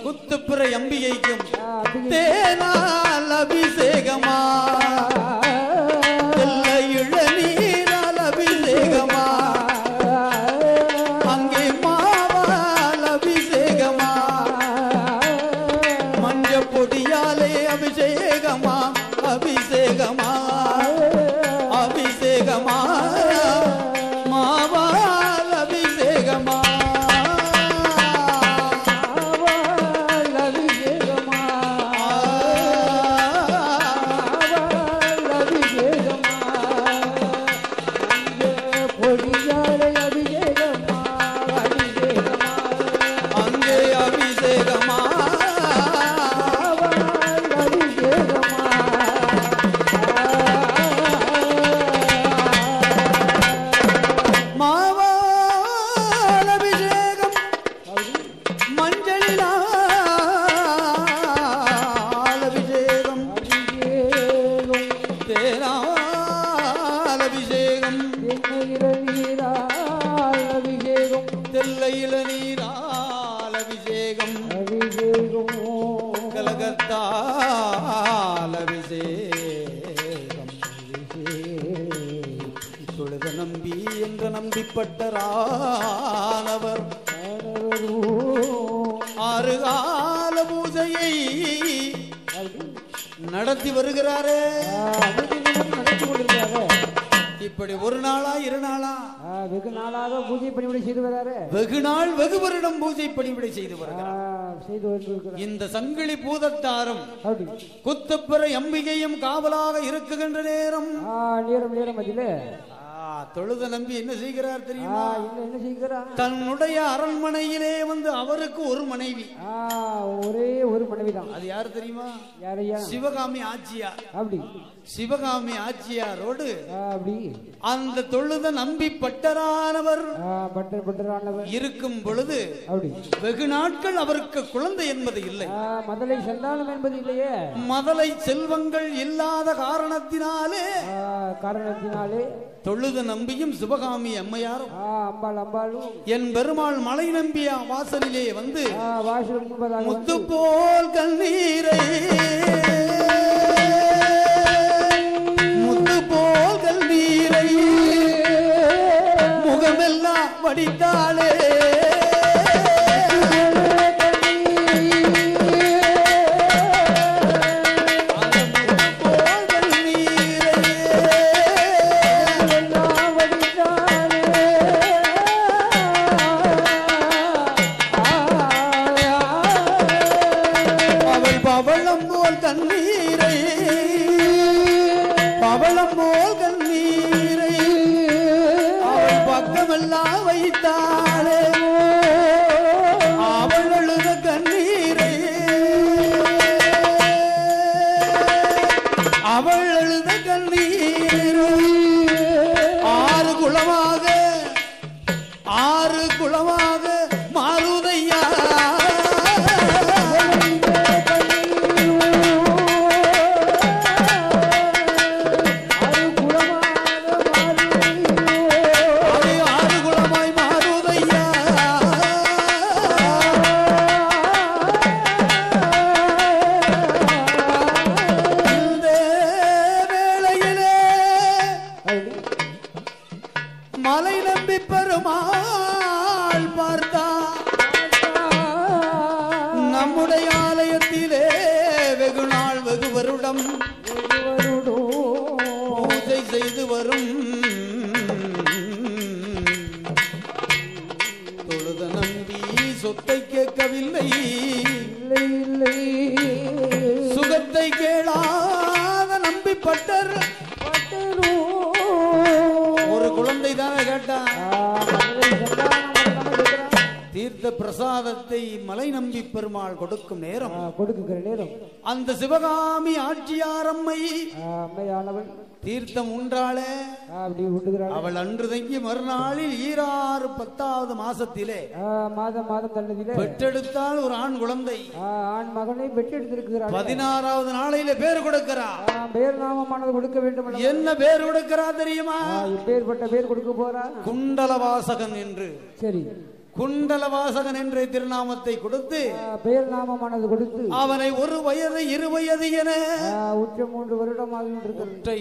குத்துப்பிறை அம்பிகைக்கும் தேனால் அபிஷேகமா, இளநீரால் அபிஷேகமா, அங்கே மாவால் அபிஷேகமா, மஞ்ச பொடியாலே அபிஷேகமா, அபிஷேகமா அபிஷேகமா, மாவால் அபிஷேகமா, நம்பிப்பட்டரானவர் ஆறுகால பூஜையை நடத்தி வருகிறாரே. இப்படி ஒரு நாளா இரு நாளா வெகு நாளாக பூஜை பணிவிடை செய்து வராரு. வெகு நாள் வெகு வருடம் பூஜை பணிவிடை செய்து வருகிறார். இந்த சங்கிலி பூதத்தாரும் குத்தப்பெற அம்பிகையும் காவலாக இருக்குகின்ற நேரம் நேரம் அதிலே தொழுத நம்பி என்ன செய்கிறார் தெரியுமா? என்ன செய்கிறார்? தன்னுடைய அரண்மனையிலே வந்து அவருக்கு ஒரு மனைவி, ஒரே ஒரு மனைவிதான். அது யாரு தெரியுமா? யாரையா? சிவகாமி ஆச்சியார். அப்படி சிவகாமி ஆச்சியாரோடு அப்படி அந்த தொழுத நம்பி பட்டரானவர் இருக்கும் பொழுது அப்படி வெகு நாட்கள் அவருக்கு குழந்தை என்பது இல்லை. மதலை சந்தானம் என்பது இல்லையே. மதலை செல்வங்கள் இல்லாத காரணத்தினாலே தொழுத நம்பியும் சிவகாமி அம்மையாரும் அம்பாளும் என் பெருமாள் மலை நம்பிய வாசலிலே வந்து முத்து போல் கண்ணீரை முத்து போல் கண்ணீரை முகமெல்லாம் வடித்தாளே. பவளம் போல் கண்ணீரை அவள் பக்கமெல்லாம் வைத்தாளே. அவள் அழுத கண்ணீரை ஆறு குளமாக மாறுதையா. மலை நம்பி பெருமாள் பார்த்தா நம்முடைய ஆலயத்திலே வெகு நாள் வெகு வருடம் பூஜை செய்து வரும் தொழுத நம்பி சொத்தை கேட்கவில்லை, சுகத்தை கேளாத நம்பி பட்டர் ஒரு குழந்தை தானே கேட்டான். தீர்த்த பிரசாதத்தை மலை நம்பி பெருமாள் கொடுக்கும் நேரம் அந்த சிவகாமி ஆட்சியார் அம்மையானவள் தீர்த்தம் உண்டாளே. அவள் அன்று தங்கி மறுநாளில் 10வது மாசத்திலே மாதம் தள்ளதிலே பெற்றெடுத்தால் ஒரு ஆண் குழந்தை, ஆண் மகனை பெற்றெடுத்திருக்கிறார். 16வது நாளையில பேர் கொடுக்கிறார். பேர் நாமமானது கொடுக்க வேண்டும். என்ன பேர் கொடுக்கிறார் தெரியுமா? இப்பேற்பட்ட பேர் கொடுக்க போறா குண்டலவாசகன் என்று. சரி, குண்டலவாசகன் என்ற திருநாமத்தை கொடுத்து பெயர் நாமமானது கொடுத்து அவனை 1 வயது 2 வயது என உச்ச 3 வருடமாக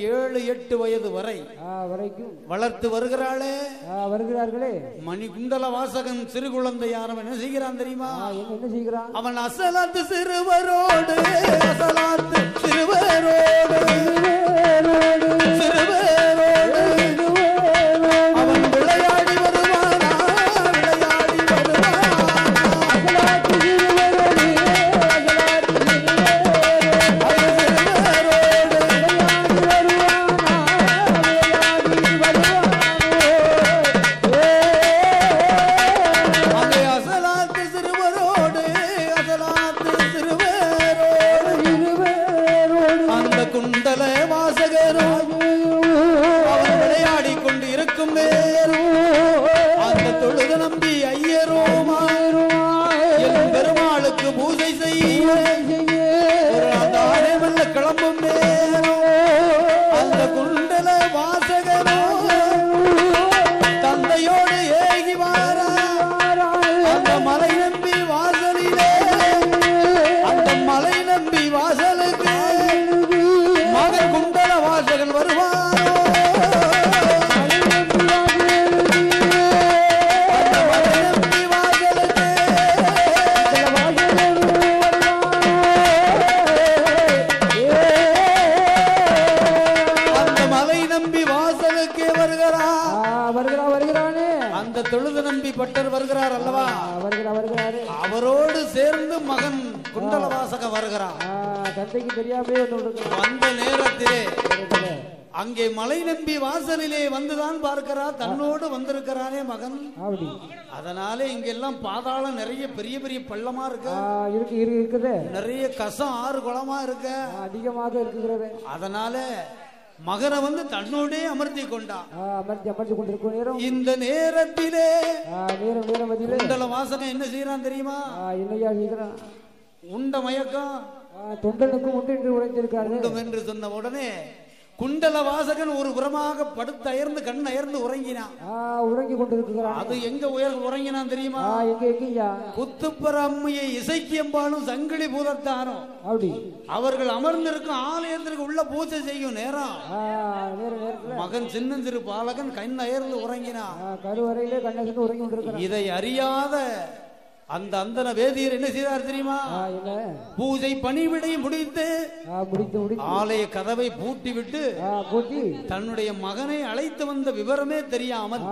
7 8 வயது வரைக்கும் வளர்த்து வருகிறார்களே. மணி குண்டலவாசகன் சிறு குழந்தை யாரும் என்ன செய்கிறான் தெரியுமா? என்ன செய்கிறான்? அவன் அசலாத்து சிறுவரோடு அவன் விளையாடி வருவானா, குண்டல வாசகரோ அவன் விளையாடி கொண்டு இருக்கும் அந்த தொழுத நம்பி ஐயரோமா என் பெருமாளுக்கு பூஜை செய்ய மெல்ல கிளம்பும் அந்த குண்டல வாசகரோ தந்தையோடு ஏகி வார அந்த மலை நம்பி வாசலிலே அந்த மலை நம்பி வாசலுக்கு மகன் குண்டல வாசகன் வருவாரோ. வருகிறார் அல்லவா? வருகிறாரு. அவரோடு சேர்ந்து மகன் குண்டலவாசக வருகிறார். தந்தைக்கு தெரியாமே வந்த நேரத்திலே அங்கே மலை நம்பி வாசலிலே வந்துதான் பார்க்கிறார். தன்னோடு வந்திருக்கிறானே மகன். அதனால இங்கெல்லாம் பாதாளம் நிறைய பெரிய பெரிய பள்ளமா இருக்குது. நிறைய கசம் ஆறு குளமா இருக்கு, அதிகமாக இருக்கிறது. அதனால மகனை வந்து தன்னோடே அமர்த்தி கொண்டான். அமர்த்தி கொண்டிருக்கும் நேரம் இந்த நேரத்திலே குண்டல வாசகம் என்ன செய்யறான் தெரியுமா? என்னையா செய்கிறான்? உண்ட மயக்கம் தொண்டனுக்கு உண்டு என்று உரைத்திருக்காரு என்று சொன்ன உடனே குண்டல வாசகன் ஒரு புறமாக படுத்து அயர்ந்து கண் அயர்ந்து உறங்கினான். உறங்கி கொண்டிருக்கிறான். அது எங்க உறங்கினான் தெரியுமா? எங்கய்யா? குத்துப்பர அம்மையை இசைக்கியம்பாலும் சங்கிலி பூதத்தாரும் அவர்கள் அமர்ந்திருக்கும் ஆலயத்திற்கு உள்ள பூஜை செய்யும் நேரம் மகன் சின்னஞ்சிறு பாலகன் கண் அயர்ந்து உறங்கினான். கருவறையிலே கண்ணகன் உறங்கி கொண்டிருக்கிறான். இதை அறியாத அந்த அந்தன வேதியர் என்ன செய்தார் தெரியுமா? பூஜை பணிவிடை முடித்து ஆலய கதவை பூட்டி விட்டு தன்னுடைய மகனை அழைத்து வந்த விவரமே தெரியாமல்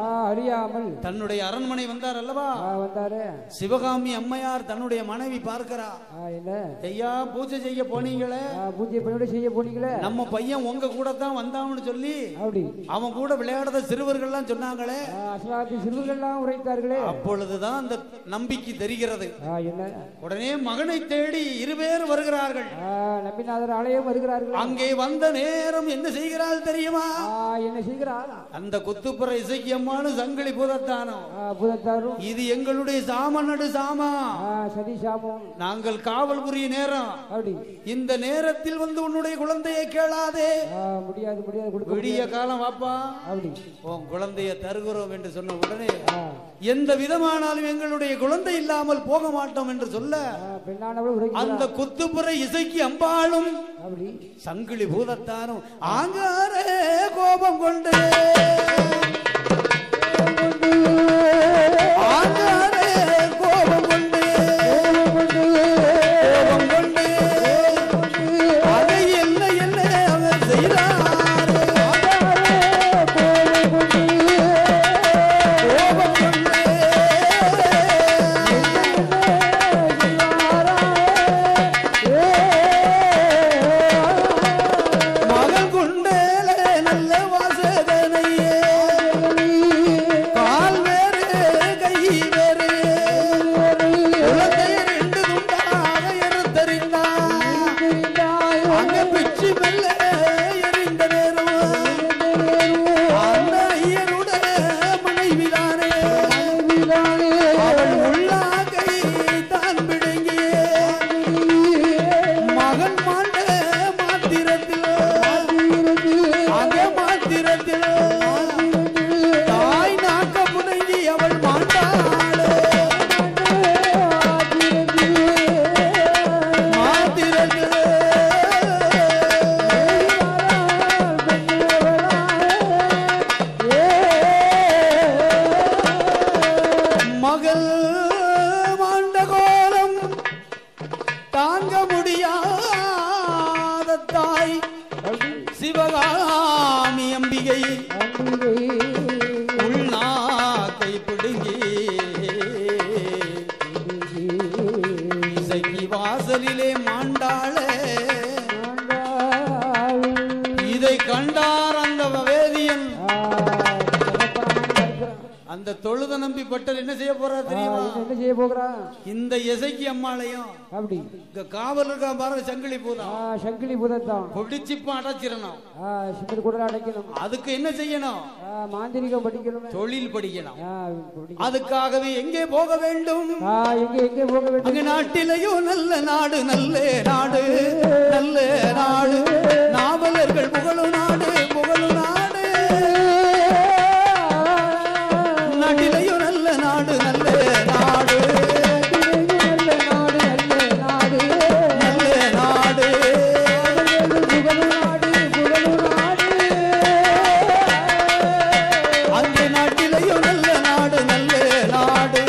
தன்னுடைய அரண்மனை வந்தார் அல்லவா? சிவகாமி அம்மையார் தன்னுடைய மனைவி பார்க்கிறார். ஐயா, பூஜை செய்ய போனீங்களே, பூஜை பணிவிடை செய்ய போனீங்களே, நம்ம பையன் உங்க கூட தான் வந்தான்னு சொல்லி அவன் கூட விளையாடாத சிறுவர்கள் சொன்னாங்களே, சிறுவர்கள் உரைத்தார்களே. அப்பொழுதுதான் அந்த நம்பிக்கை தெரிகிறது. உடனே மகனை தேடி இருவேறு வருகிறார்கள். நம்பிநாதர் ஆலயம் வருகிறார்கள். அங்கே வந்த நேரம் என்ன செய்கிறாள் தெரியுமா? என்ன செய்கிறாள்? அந்த குத்துப்புற இசைக்கியம்மானு சங்கிலி பூதத்தாரும் இது எங்களுடைய சாமனடு சாமா, சதி சாமம், நாங்கள் காவல் புரிய நேரம். இந்த நேரத்தில் வந்து உன்னுடைய குழந்தையை கேளாதே. முடியாது விடிய காலம் வாப்பா, உன் குழந்தைய தருகிறோம் என்று சொன்ன உடனே எந்த விதமானாலும் எங்களுடைய குழந்தை இல்லாமல் போக மாட்டோம் என்று சொல்ல அந்த குத்துப்புற இசைக்கு அம்பாளும் சங்கிலி பூதத்தாரும் ஆங்காரே கோபம் கொண்டு அதை என்ன அவர் செய்தார். சிவகாமி அம்பிகை உள்நாக்கை பிடுங்கி இசைக்கு வாசலிலே மாண்டாளே. இதை கண்டார் அந்த வேதியன். அந்த தொழுத நம்பி பட்டர் என்ன செய்ய போறார் தெரியுமா? என்ன செய்ய போகிறான்? இந்த இசைக்கு அம்மாளையும் அப்படி காவல் இருக்கா பாரு, சங்கிலி பூதம், சங்கிலி பூதத்தான் பிடிச்சிப்ப அடைச்சிடணும். அடைக்கணும். அதுக்கு என்ன செய்யணும்? மாந்திரிகம் படிக்கணும், தொழில் படிக்கணும். அதுக்காகவே எங்கே போக வேண்டும்? எங்கே போக வேண்டும்? நாட்டிலேயும் நல்ல நாடு, நல்ல நாடு, நல்ல நாடு, நாவலர்கள் புகழும் நாடு, புகழும் நாடு. நாட்டிலேயும் நல்ல நாடு, நல்ல நாடு, நல்ல நாடு, நல்ல நாடு, புகழும் நாடு, புகழும் நாடு. அந்த நாட்டிலேயும் நல்ல நாடு, நல்ல நாடு.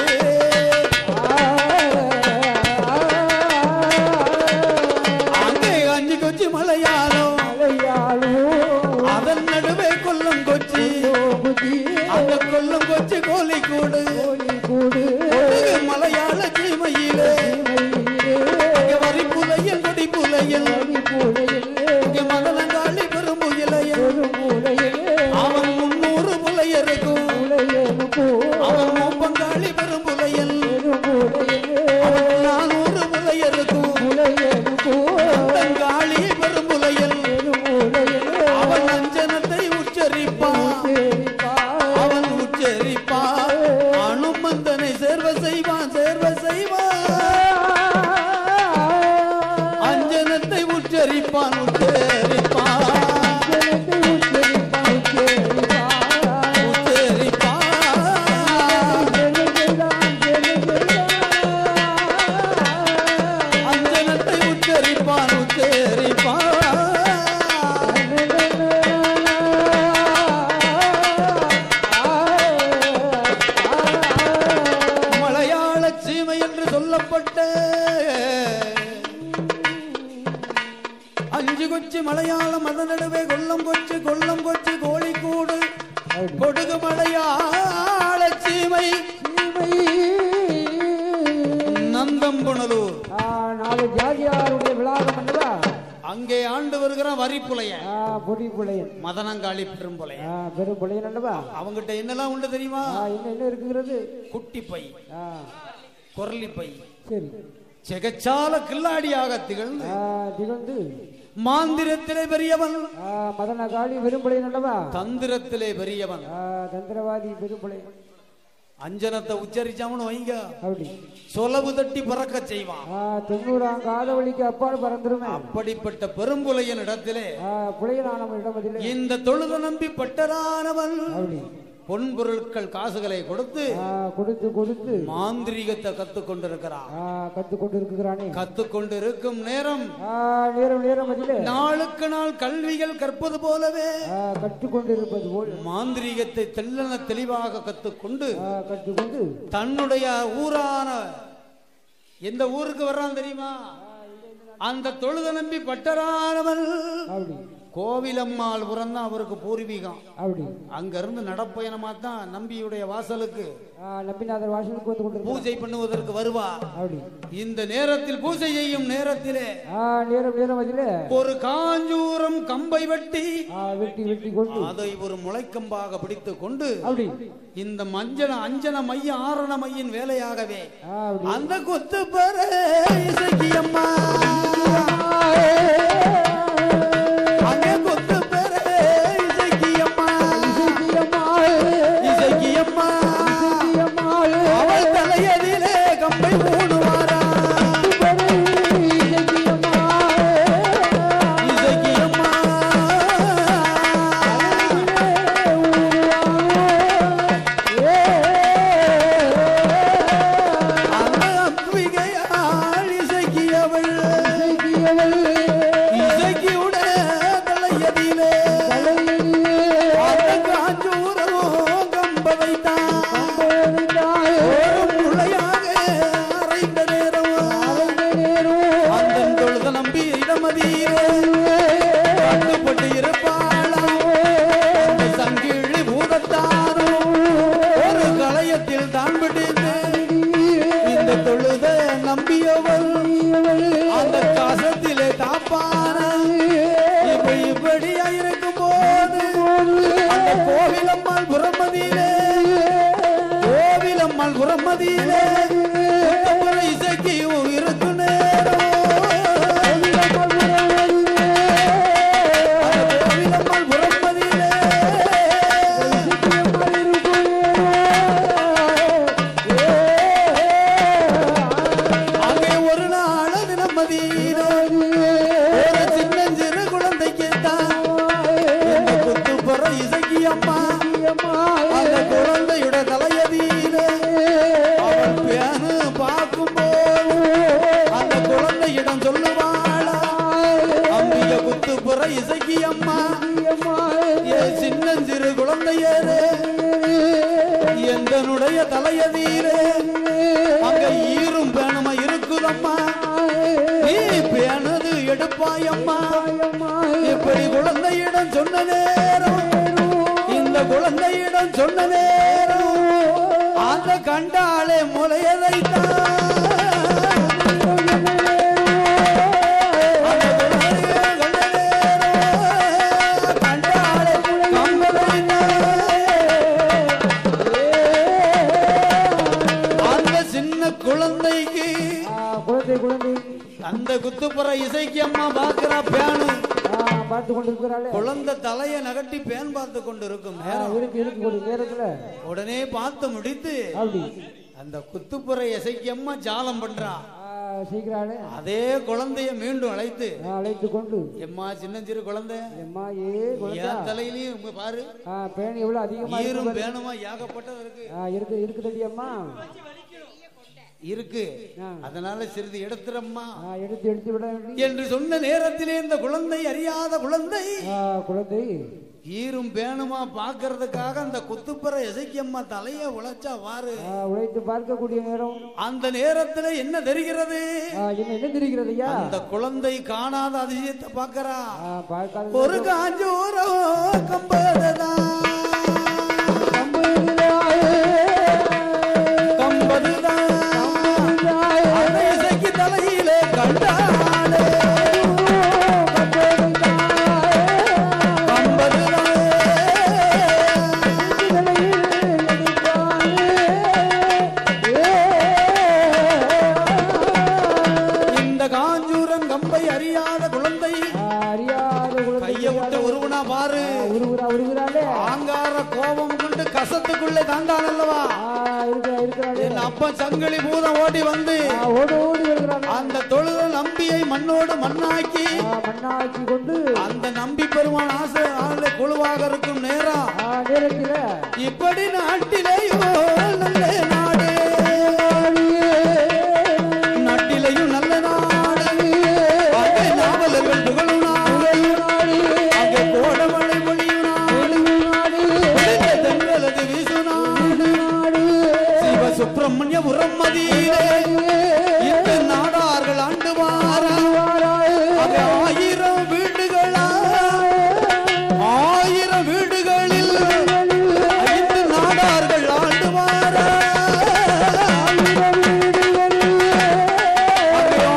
உச்சரிப்பான் உச்சரிப்பான் அஞ்சனத்தை உச்சரிப்பான் உச்சரிப்பான் மலையாள சீமை என்று சொல்லப்பட்ட அஞ்சு கொச்சி மலையாளம் அதன் நடுவே கொல்லம் கொச்சி கோழிக்கூடு கொடுகு மலையாள சீமை நந்தம்புணலூர் நாலு ஜாதியாருடைய விழாகம் அல்லவா அங்கே ஆண்டு வருகிற வரிப்புலையன் பொடிப்புலையன் மதனங்காளி பெரும்புலையன் பெரும்புலையன் அல்லவா அவங்கிட்ட என்னெல்லாம் உண்டு தெரியுமா என்ன இருக்குகிறது குட்டி பை குரலி பை சரி செகச்சால கில்லாடியாக திகழ்ந்து மாந்திரத்திலே பெரியவன் மதனகாளி பெரும்புலையன் அல்லவா தந்திரத்திலே பெரியவன் தந்திரவாதி பெரும்புலையன் அஞ்சனத்தை உச்சரிச்சாமனு வைங்க அப்படி சொலவு தட்டி பறக்க செய்வான் 90 காதவழிக்கு அப்பால் பறந்துருமே அப்படிப்பட்ட பெரும்புலையன் இடத்திலே புலையனானவன் இடமதிலே இந்த தொழுத நம்பி பட்டரானவன் அப்படி பொன்பொருட்கள் காசுகளை கொடுத்து கொடுத்து மாந்திரீகத்தை கத்துக்கொண்டிருக்கிறான் கத்துக்கொண்டிருக்கும் நேரம் அதிலே நாளுக்கு நாள் கல்விகள் கற்பது போலவே கற்றுக்கொண்டிருப்பது போல் மாந்திரீகத்தை தெளிவாக கத்துக்கொண்டு தன்னுடைய ஊரான எந்த ஊருக்கு வர்றான் தெரியுமா அந்த தொழுத நம்பி பட்டரானவன் கோவிலம்மாள் புறம் தான் அவருக்கு பூர்வீகம் அங்க இருந்து நடப்பயணமா தான் நம்பியுடைய வாசலுக்கு நம்பிநாதர் வாசலுக்கு வந்து கொண்டு பூஜை பண்ணுவதற்கு வருவா இந்த நேரத்தில் பூஜை செய்யும் நேரத்திலே ஒரு காஞ்சூரம் கம்பை வெட்டி கொண்டு அதை ஒரு முளைக்கம்பாக பிடித்துக் கொண்டு இந்த அஞ்சன மைய ஆரண மையின் வேலையாகவே அந்த கொத்து பெற இசக்கியம்மா அவள் தலையதிலே கம்பை மூடுவாரா இசக்கியம்மா அம்பிகையாள் இசக்கியவள் இசக்கியுட தலையதிலே அந்த காசத்திலே தாப்பான இப்படியா இருக்கும் போது அந்த கோவிலம்மாள் புறமதியிலே இசைக்கு இருக்கு நேரம் கோவிலம்மாள் புறமதியிலே சின்னஞ்சிறு குழந்தைக்கு இசக்கியம்மா அந்த குழந்தையுடைய தலையதியிலே அவள் பேனு பார்க்கும்போது அந்த குழந்தையிடம் சொல்லுவாளா அம்பிக குத்துப்புற இசக்கியம்மா சின்னஞ்சிறு குழந்தையரே எந்தனுடைய தலையதியிலே அங்க ஈரும் பேணுமா இருக்குதம்மா நீ பேனது எடுப்பாயம்மா இப்படி குழந்தையிடம் சொன்ன நேரம் இந்த குழந்தையிடம் சொன்ன நேரம் அந்த கண்டாலே முளையதைத்தான் குழந்தைக்கு அந்த குத்துப்புற இசைக்கு அம்மா பாக்குறா பேனு பார்த்து கொண்டிருக்கிறாள். குழந்தை தலையை நகட்டி பேன் பார்த்து கொண்டிருக்கும் நேரத்துல உடனே பார்த்து முடித்து அந்த குத்துப்புற இசைக்கு அம்மா ஜாலம் பண்றா. செய்கிறாளே அதே குழந்தைய மீண்டும் அழைத்து கொண்டு எம்மா சின்னஞ்சிறு குழந்தை எம்மா என் தலையிலயும் பாரு பேன் எவ்வளவு அதிகமா ஈரும் பேனுமா ஏகப்பட்டது இருக்குதடி அம்மா இருக்கு. அதனால சிறிது எடுத்துறம்மா எடுத்து விட என்று சொன்ன நேரத்திலே இந்த குழந்தை அறியாத குழந்தை ஈரும் பேணுமா பாக்குறதுக்காக அந்த குத்துப்பற இசைக்கம்மா தலைய உழைச்சா வாரு உழைத்து பார்க்கக்கூடிய நேரம் அந்த நேரத்துல என்ன தெரிகிறது என்ன தெரிகிறது அந்த குழந்தை காணாத அதிசயத்தை பாக்குறா. ஒரு காஞ்சோரோ கம்பதுதான் இசைக்கு தலையிலே கண்டாலே கசத்துக்குள்ளே தாண்டான் அல்லவா என் அப்பா சங்கிலி பூதம் ஓடி வந்து அந்த தொழுத நம்பியை மண்ணோடு மண்ணாக்கி கொண்டு அந்த நம்பி பெருமான் ஆசை ஆளை குழுவாக இருக்கும் நேரம் இப்படி நாட்டிலேயோ நல்ல நாடு நாட்டிலேயும் நல்ல நாடு அங்கே நாவலர்கள் புகழும் நாடு அங்கே கோடமழை மொழியும் சுப்பிரமணியபுரம் மதியிலே இந்த நாடார்கள் ஆண்டு ஆயிரம் வீடுகளில் இந்த நாடார்கள் ஆண்டு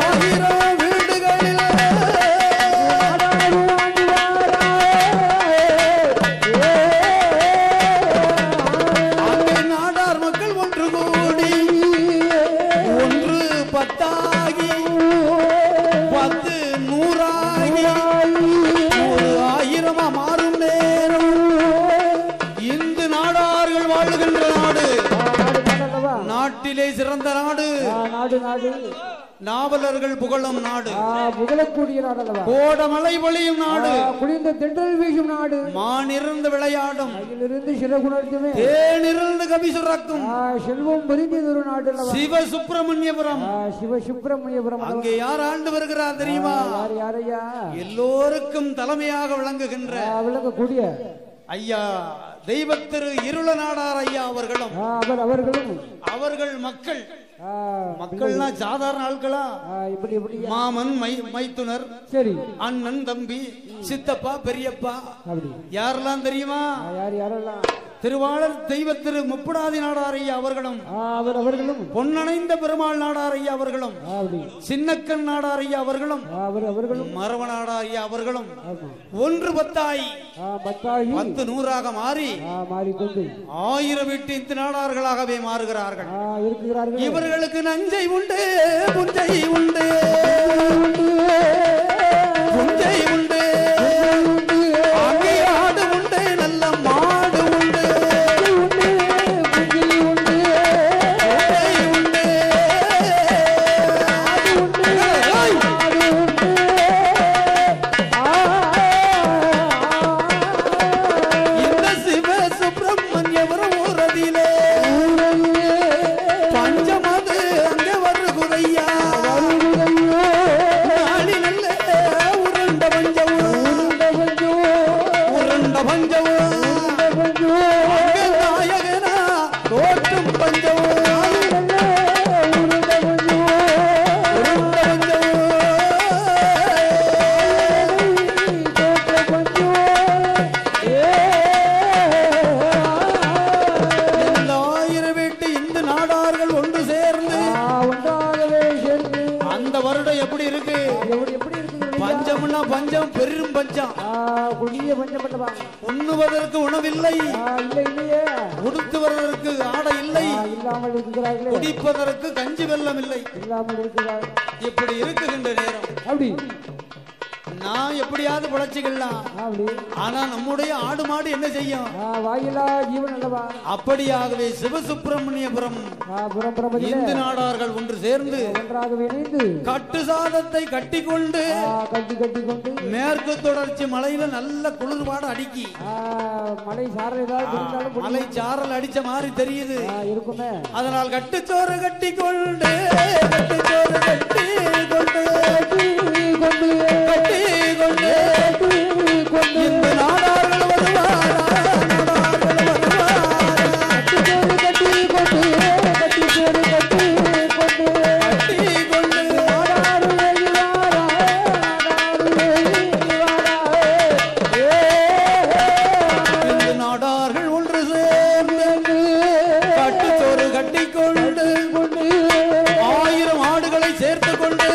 ஆயிரம் வீடுகளில் நாடார் மக்கள் ஒன்று கூடி 1 10 10 100 மாறும் நேரம் இந்து நாடார்கள் வாழ்கின்ற நாடு நாட்டிலே சிறந்த நாடு நாவலர்கள் புகழும் நாடு புகழக்கூடிய நாடு கோடமலை பொழியும் நாடு குளிர்ந்த தென்றல் வீசும் நாடு மானிருந்து விளையாடும் சிறகுணர்த்துமே தேனிருந்து கவி சுரக்கும் செல்வம் பொருந்தியதொரு நாடு சிவசுப்பிரமணியபுரம் அங்கே யார் ஆண்டு வருகிறார் தெரியுமா? யாரையா எல்லோருக்கும் தலைமையாக விளங்கக்கூடிய ஐயா தெய்வத்திரு இருள நாடார் ஐயா அவர்களும் அவர்கள் மக்கள்னா சாதாரண ஆட்களா மாமன் மைத்துனர் சரி அண்ணன் தம்பி சித்தப்பா பெரியப்பா யாரெல்லாம் தெரியுமா? திருவாளர் தெய்வத்திரு முப்புடாதி நாடார் ஐயா அவர்களும் பொன்னணைந்த பெருமாள் நாடார் ஐயா அவர்களும் சின்னக்கன் நாடார் ஐயா அவர்களும் மரவ நாடார் ஐயா அவர்களும் 1 10 100 மாறி 1000 வீட்டு இந்த நாடார்களாகவே மாறுகிறார்கள். இவர்களுக்கு நஞ்சை உண்டு புஞ்சை உண்டு புஞ்சை உண்டு ஆடு உண்டு நல்ல மாடு உண்டு பஞ்சம் பெரும் பஞ்சம் உண்ணுவதற்கு உணவில்லை உடுத்துவதற்கு ஆடை இல்லை குடிப்பதற்கு கஞ்சி வெல்லம் இல்லை இப்படி இருக்குகின்ற நேரம் நான் எப்படியாவது பிழைச்சிக்கலாம். ஆனா நம்முடைய ஆடு மாடு என்ன செய்யும்? வாயிலா ஜீவன் அல்லவா? அப்படியாகவே சிவசுப்பிரமணியபுரம் இந்து நாடார்கள் ஒன்று சேர்ந்து ஒன்றாகவே இணைந்து கட்டு சாதத்தை கட்டிக்கொண்டு மேற்கு தொடர்ச்சி மலையில நல்ல குளிர்பாடு அடிக்கி மலை சாரல் ஏதாவது இருந்தாலும் மலை சாரல் அடிச்ச மாதிரி தெரியுது இருக்குமே. அதனால் கட்டுச்சோறு கட்டிக்கொண்டு கட்டுச்சோறு கட்டி கொண்டு இந்த நாடார்கள் ஒன்று சேர்ந்து கட்டுச்சோறு கட்டிக்கொண்டு 1000 ஆடுகளை சேர்த்து கொண்டு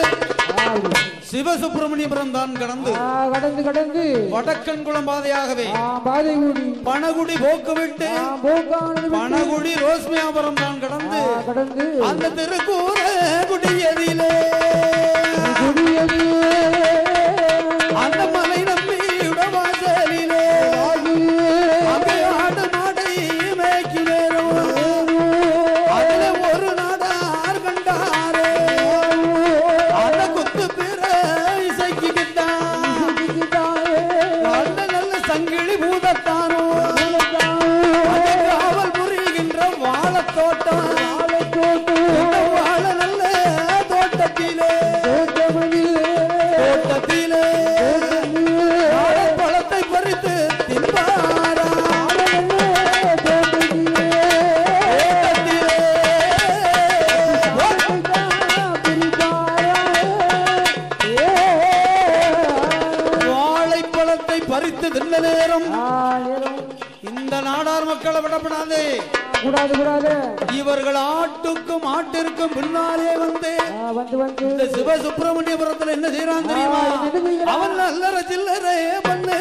சிவசுப்பிரமணியபுரம் தான் கடந்து வடக்கன்குளம் பாதையாகவே பனகுடி போக்குவிட்டு பனகுடி ரோஸ்மியாபுரம் தான் கடந்து அந்த திருக்கூர குடியதிலே அந்த மலை நம்பியுட வாசலிலே ஆடு மாடை மேய்க்கிறேன் அதுல ஒரு நாடார் கண்டாரே அந்த குத்து பிற நல்ல சங்கிலி பூதத்தானோ காவல் புரிகின்ற வாழத்தோட்டம் வாழ நல்ல தோட்டத்திலே பழத்தை பறித்து தின்பாரா பறித்து தின்ன நேரம் இந்த நாடார் மக்களை விடப்படாது இவர்கள் ஆட்டுக்கும் ஆட்டிற்கும் பின்னாலே வந்து இந்த சிவசுப்பிரமணியபுரத்தில் என்ன செய்யறான் தெரியுமா? அவன் நல்ல சில்லறை பண்ணு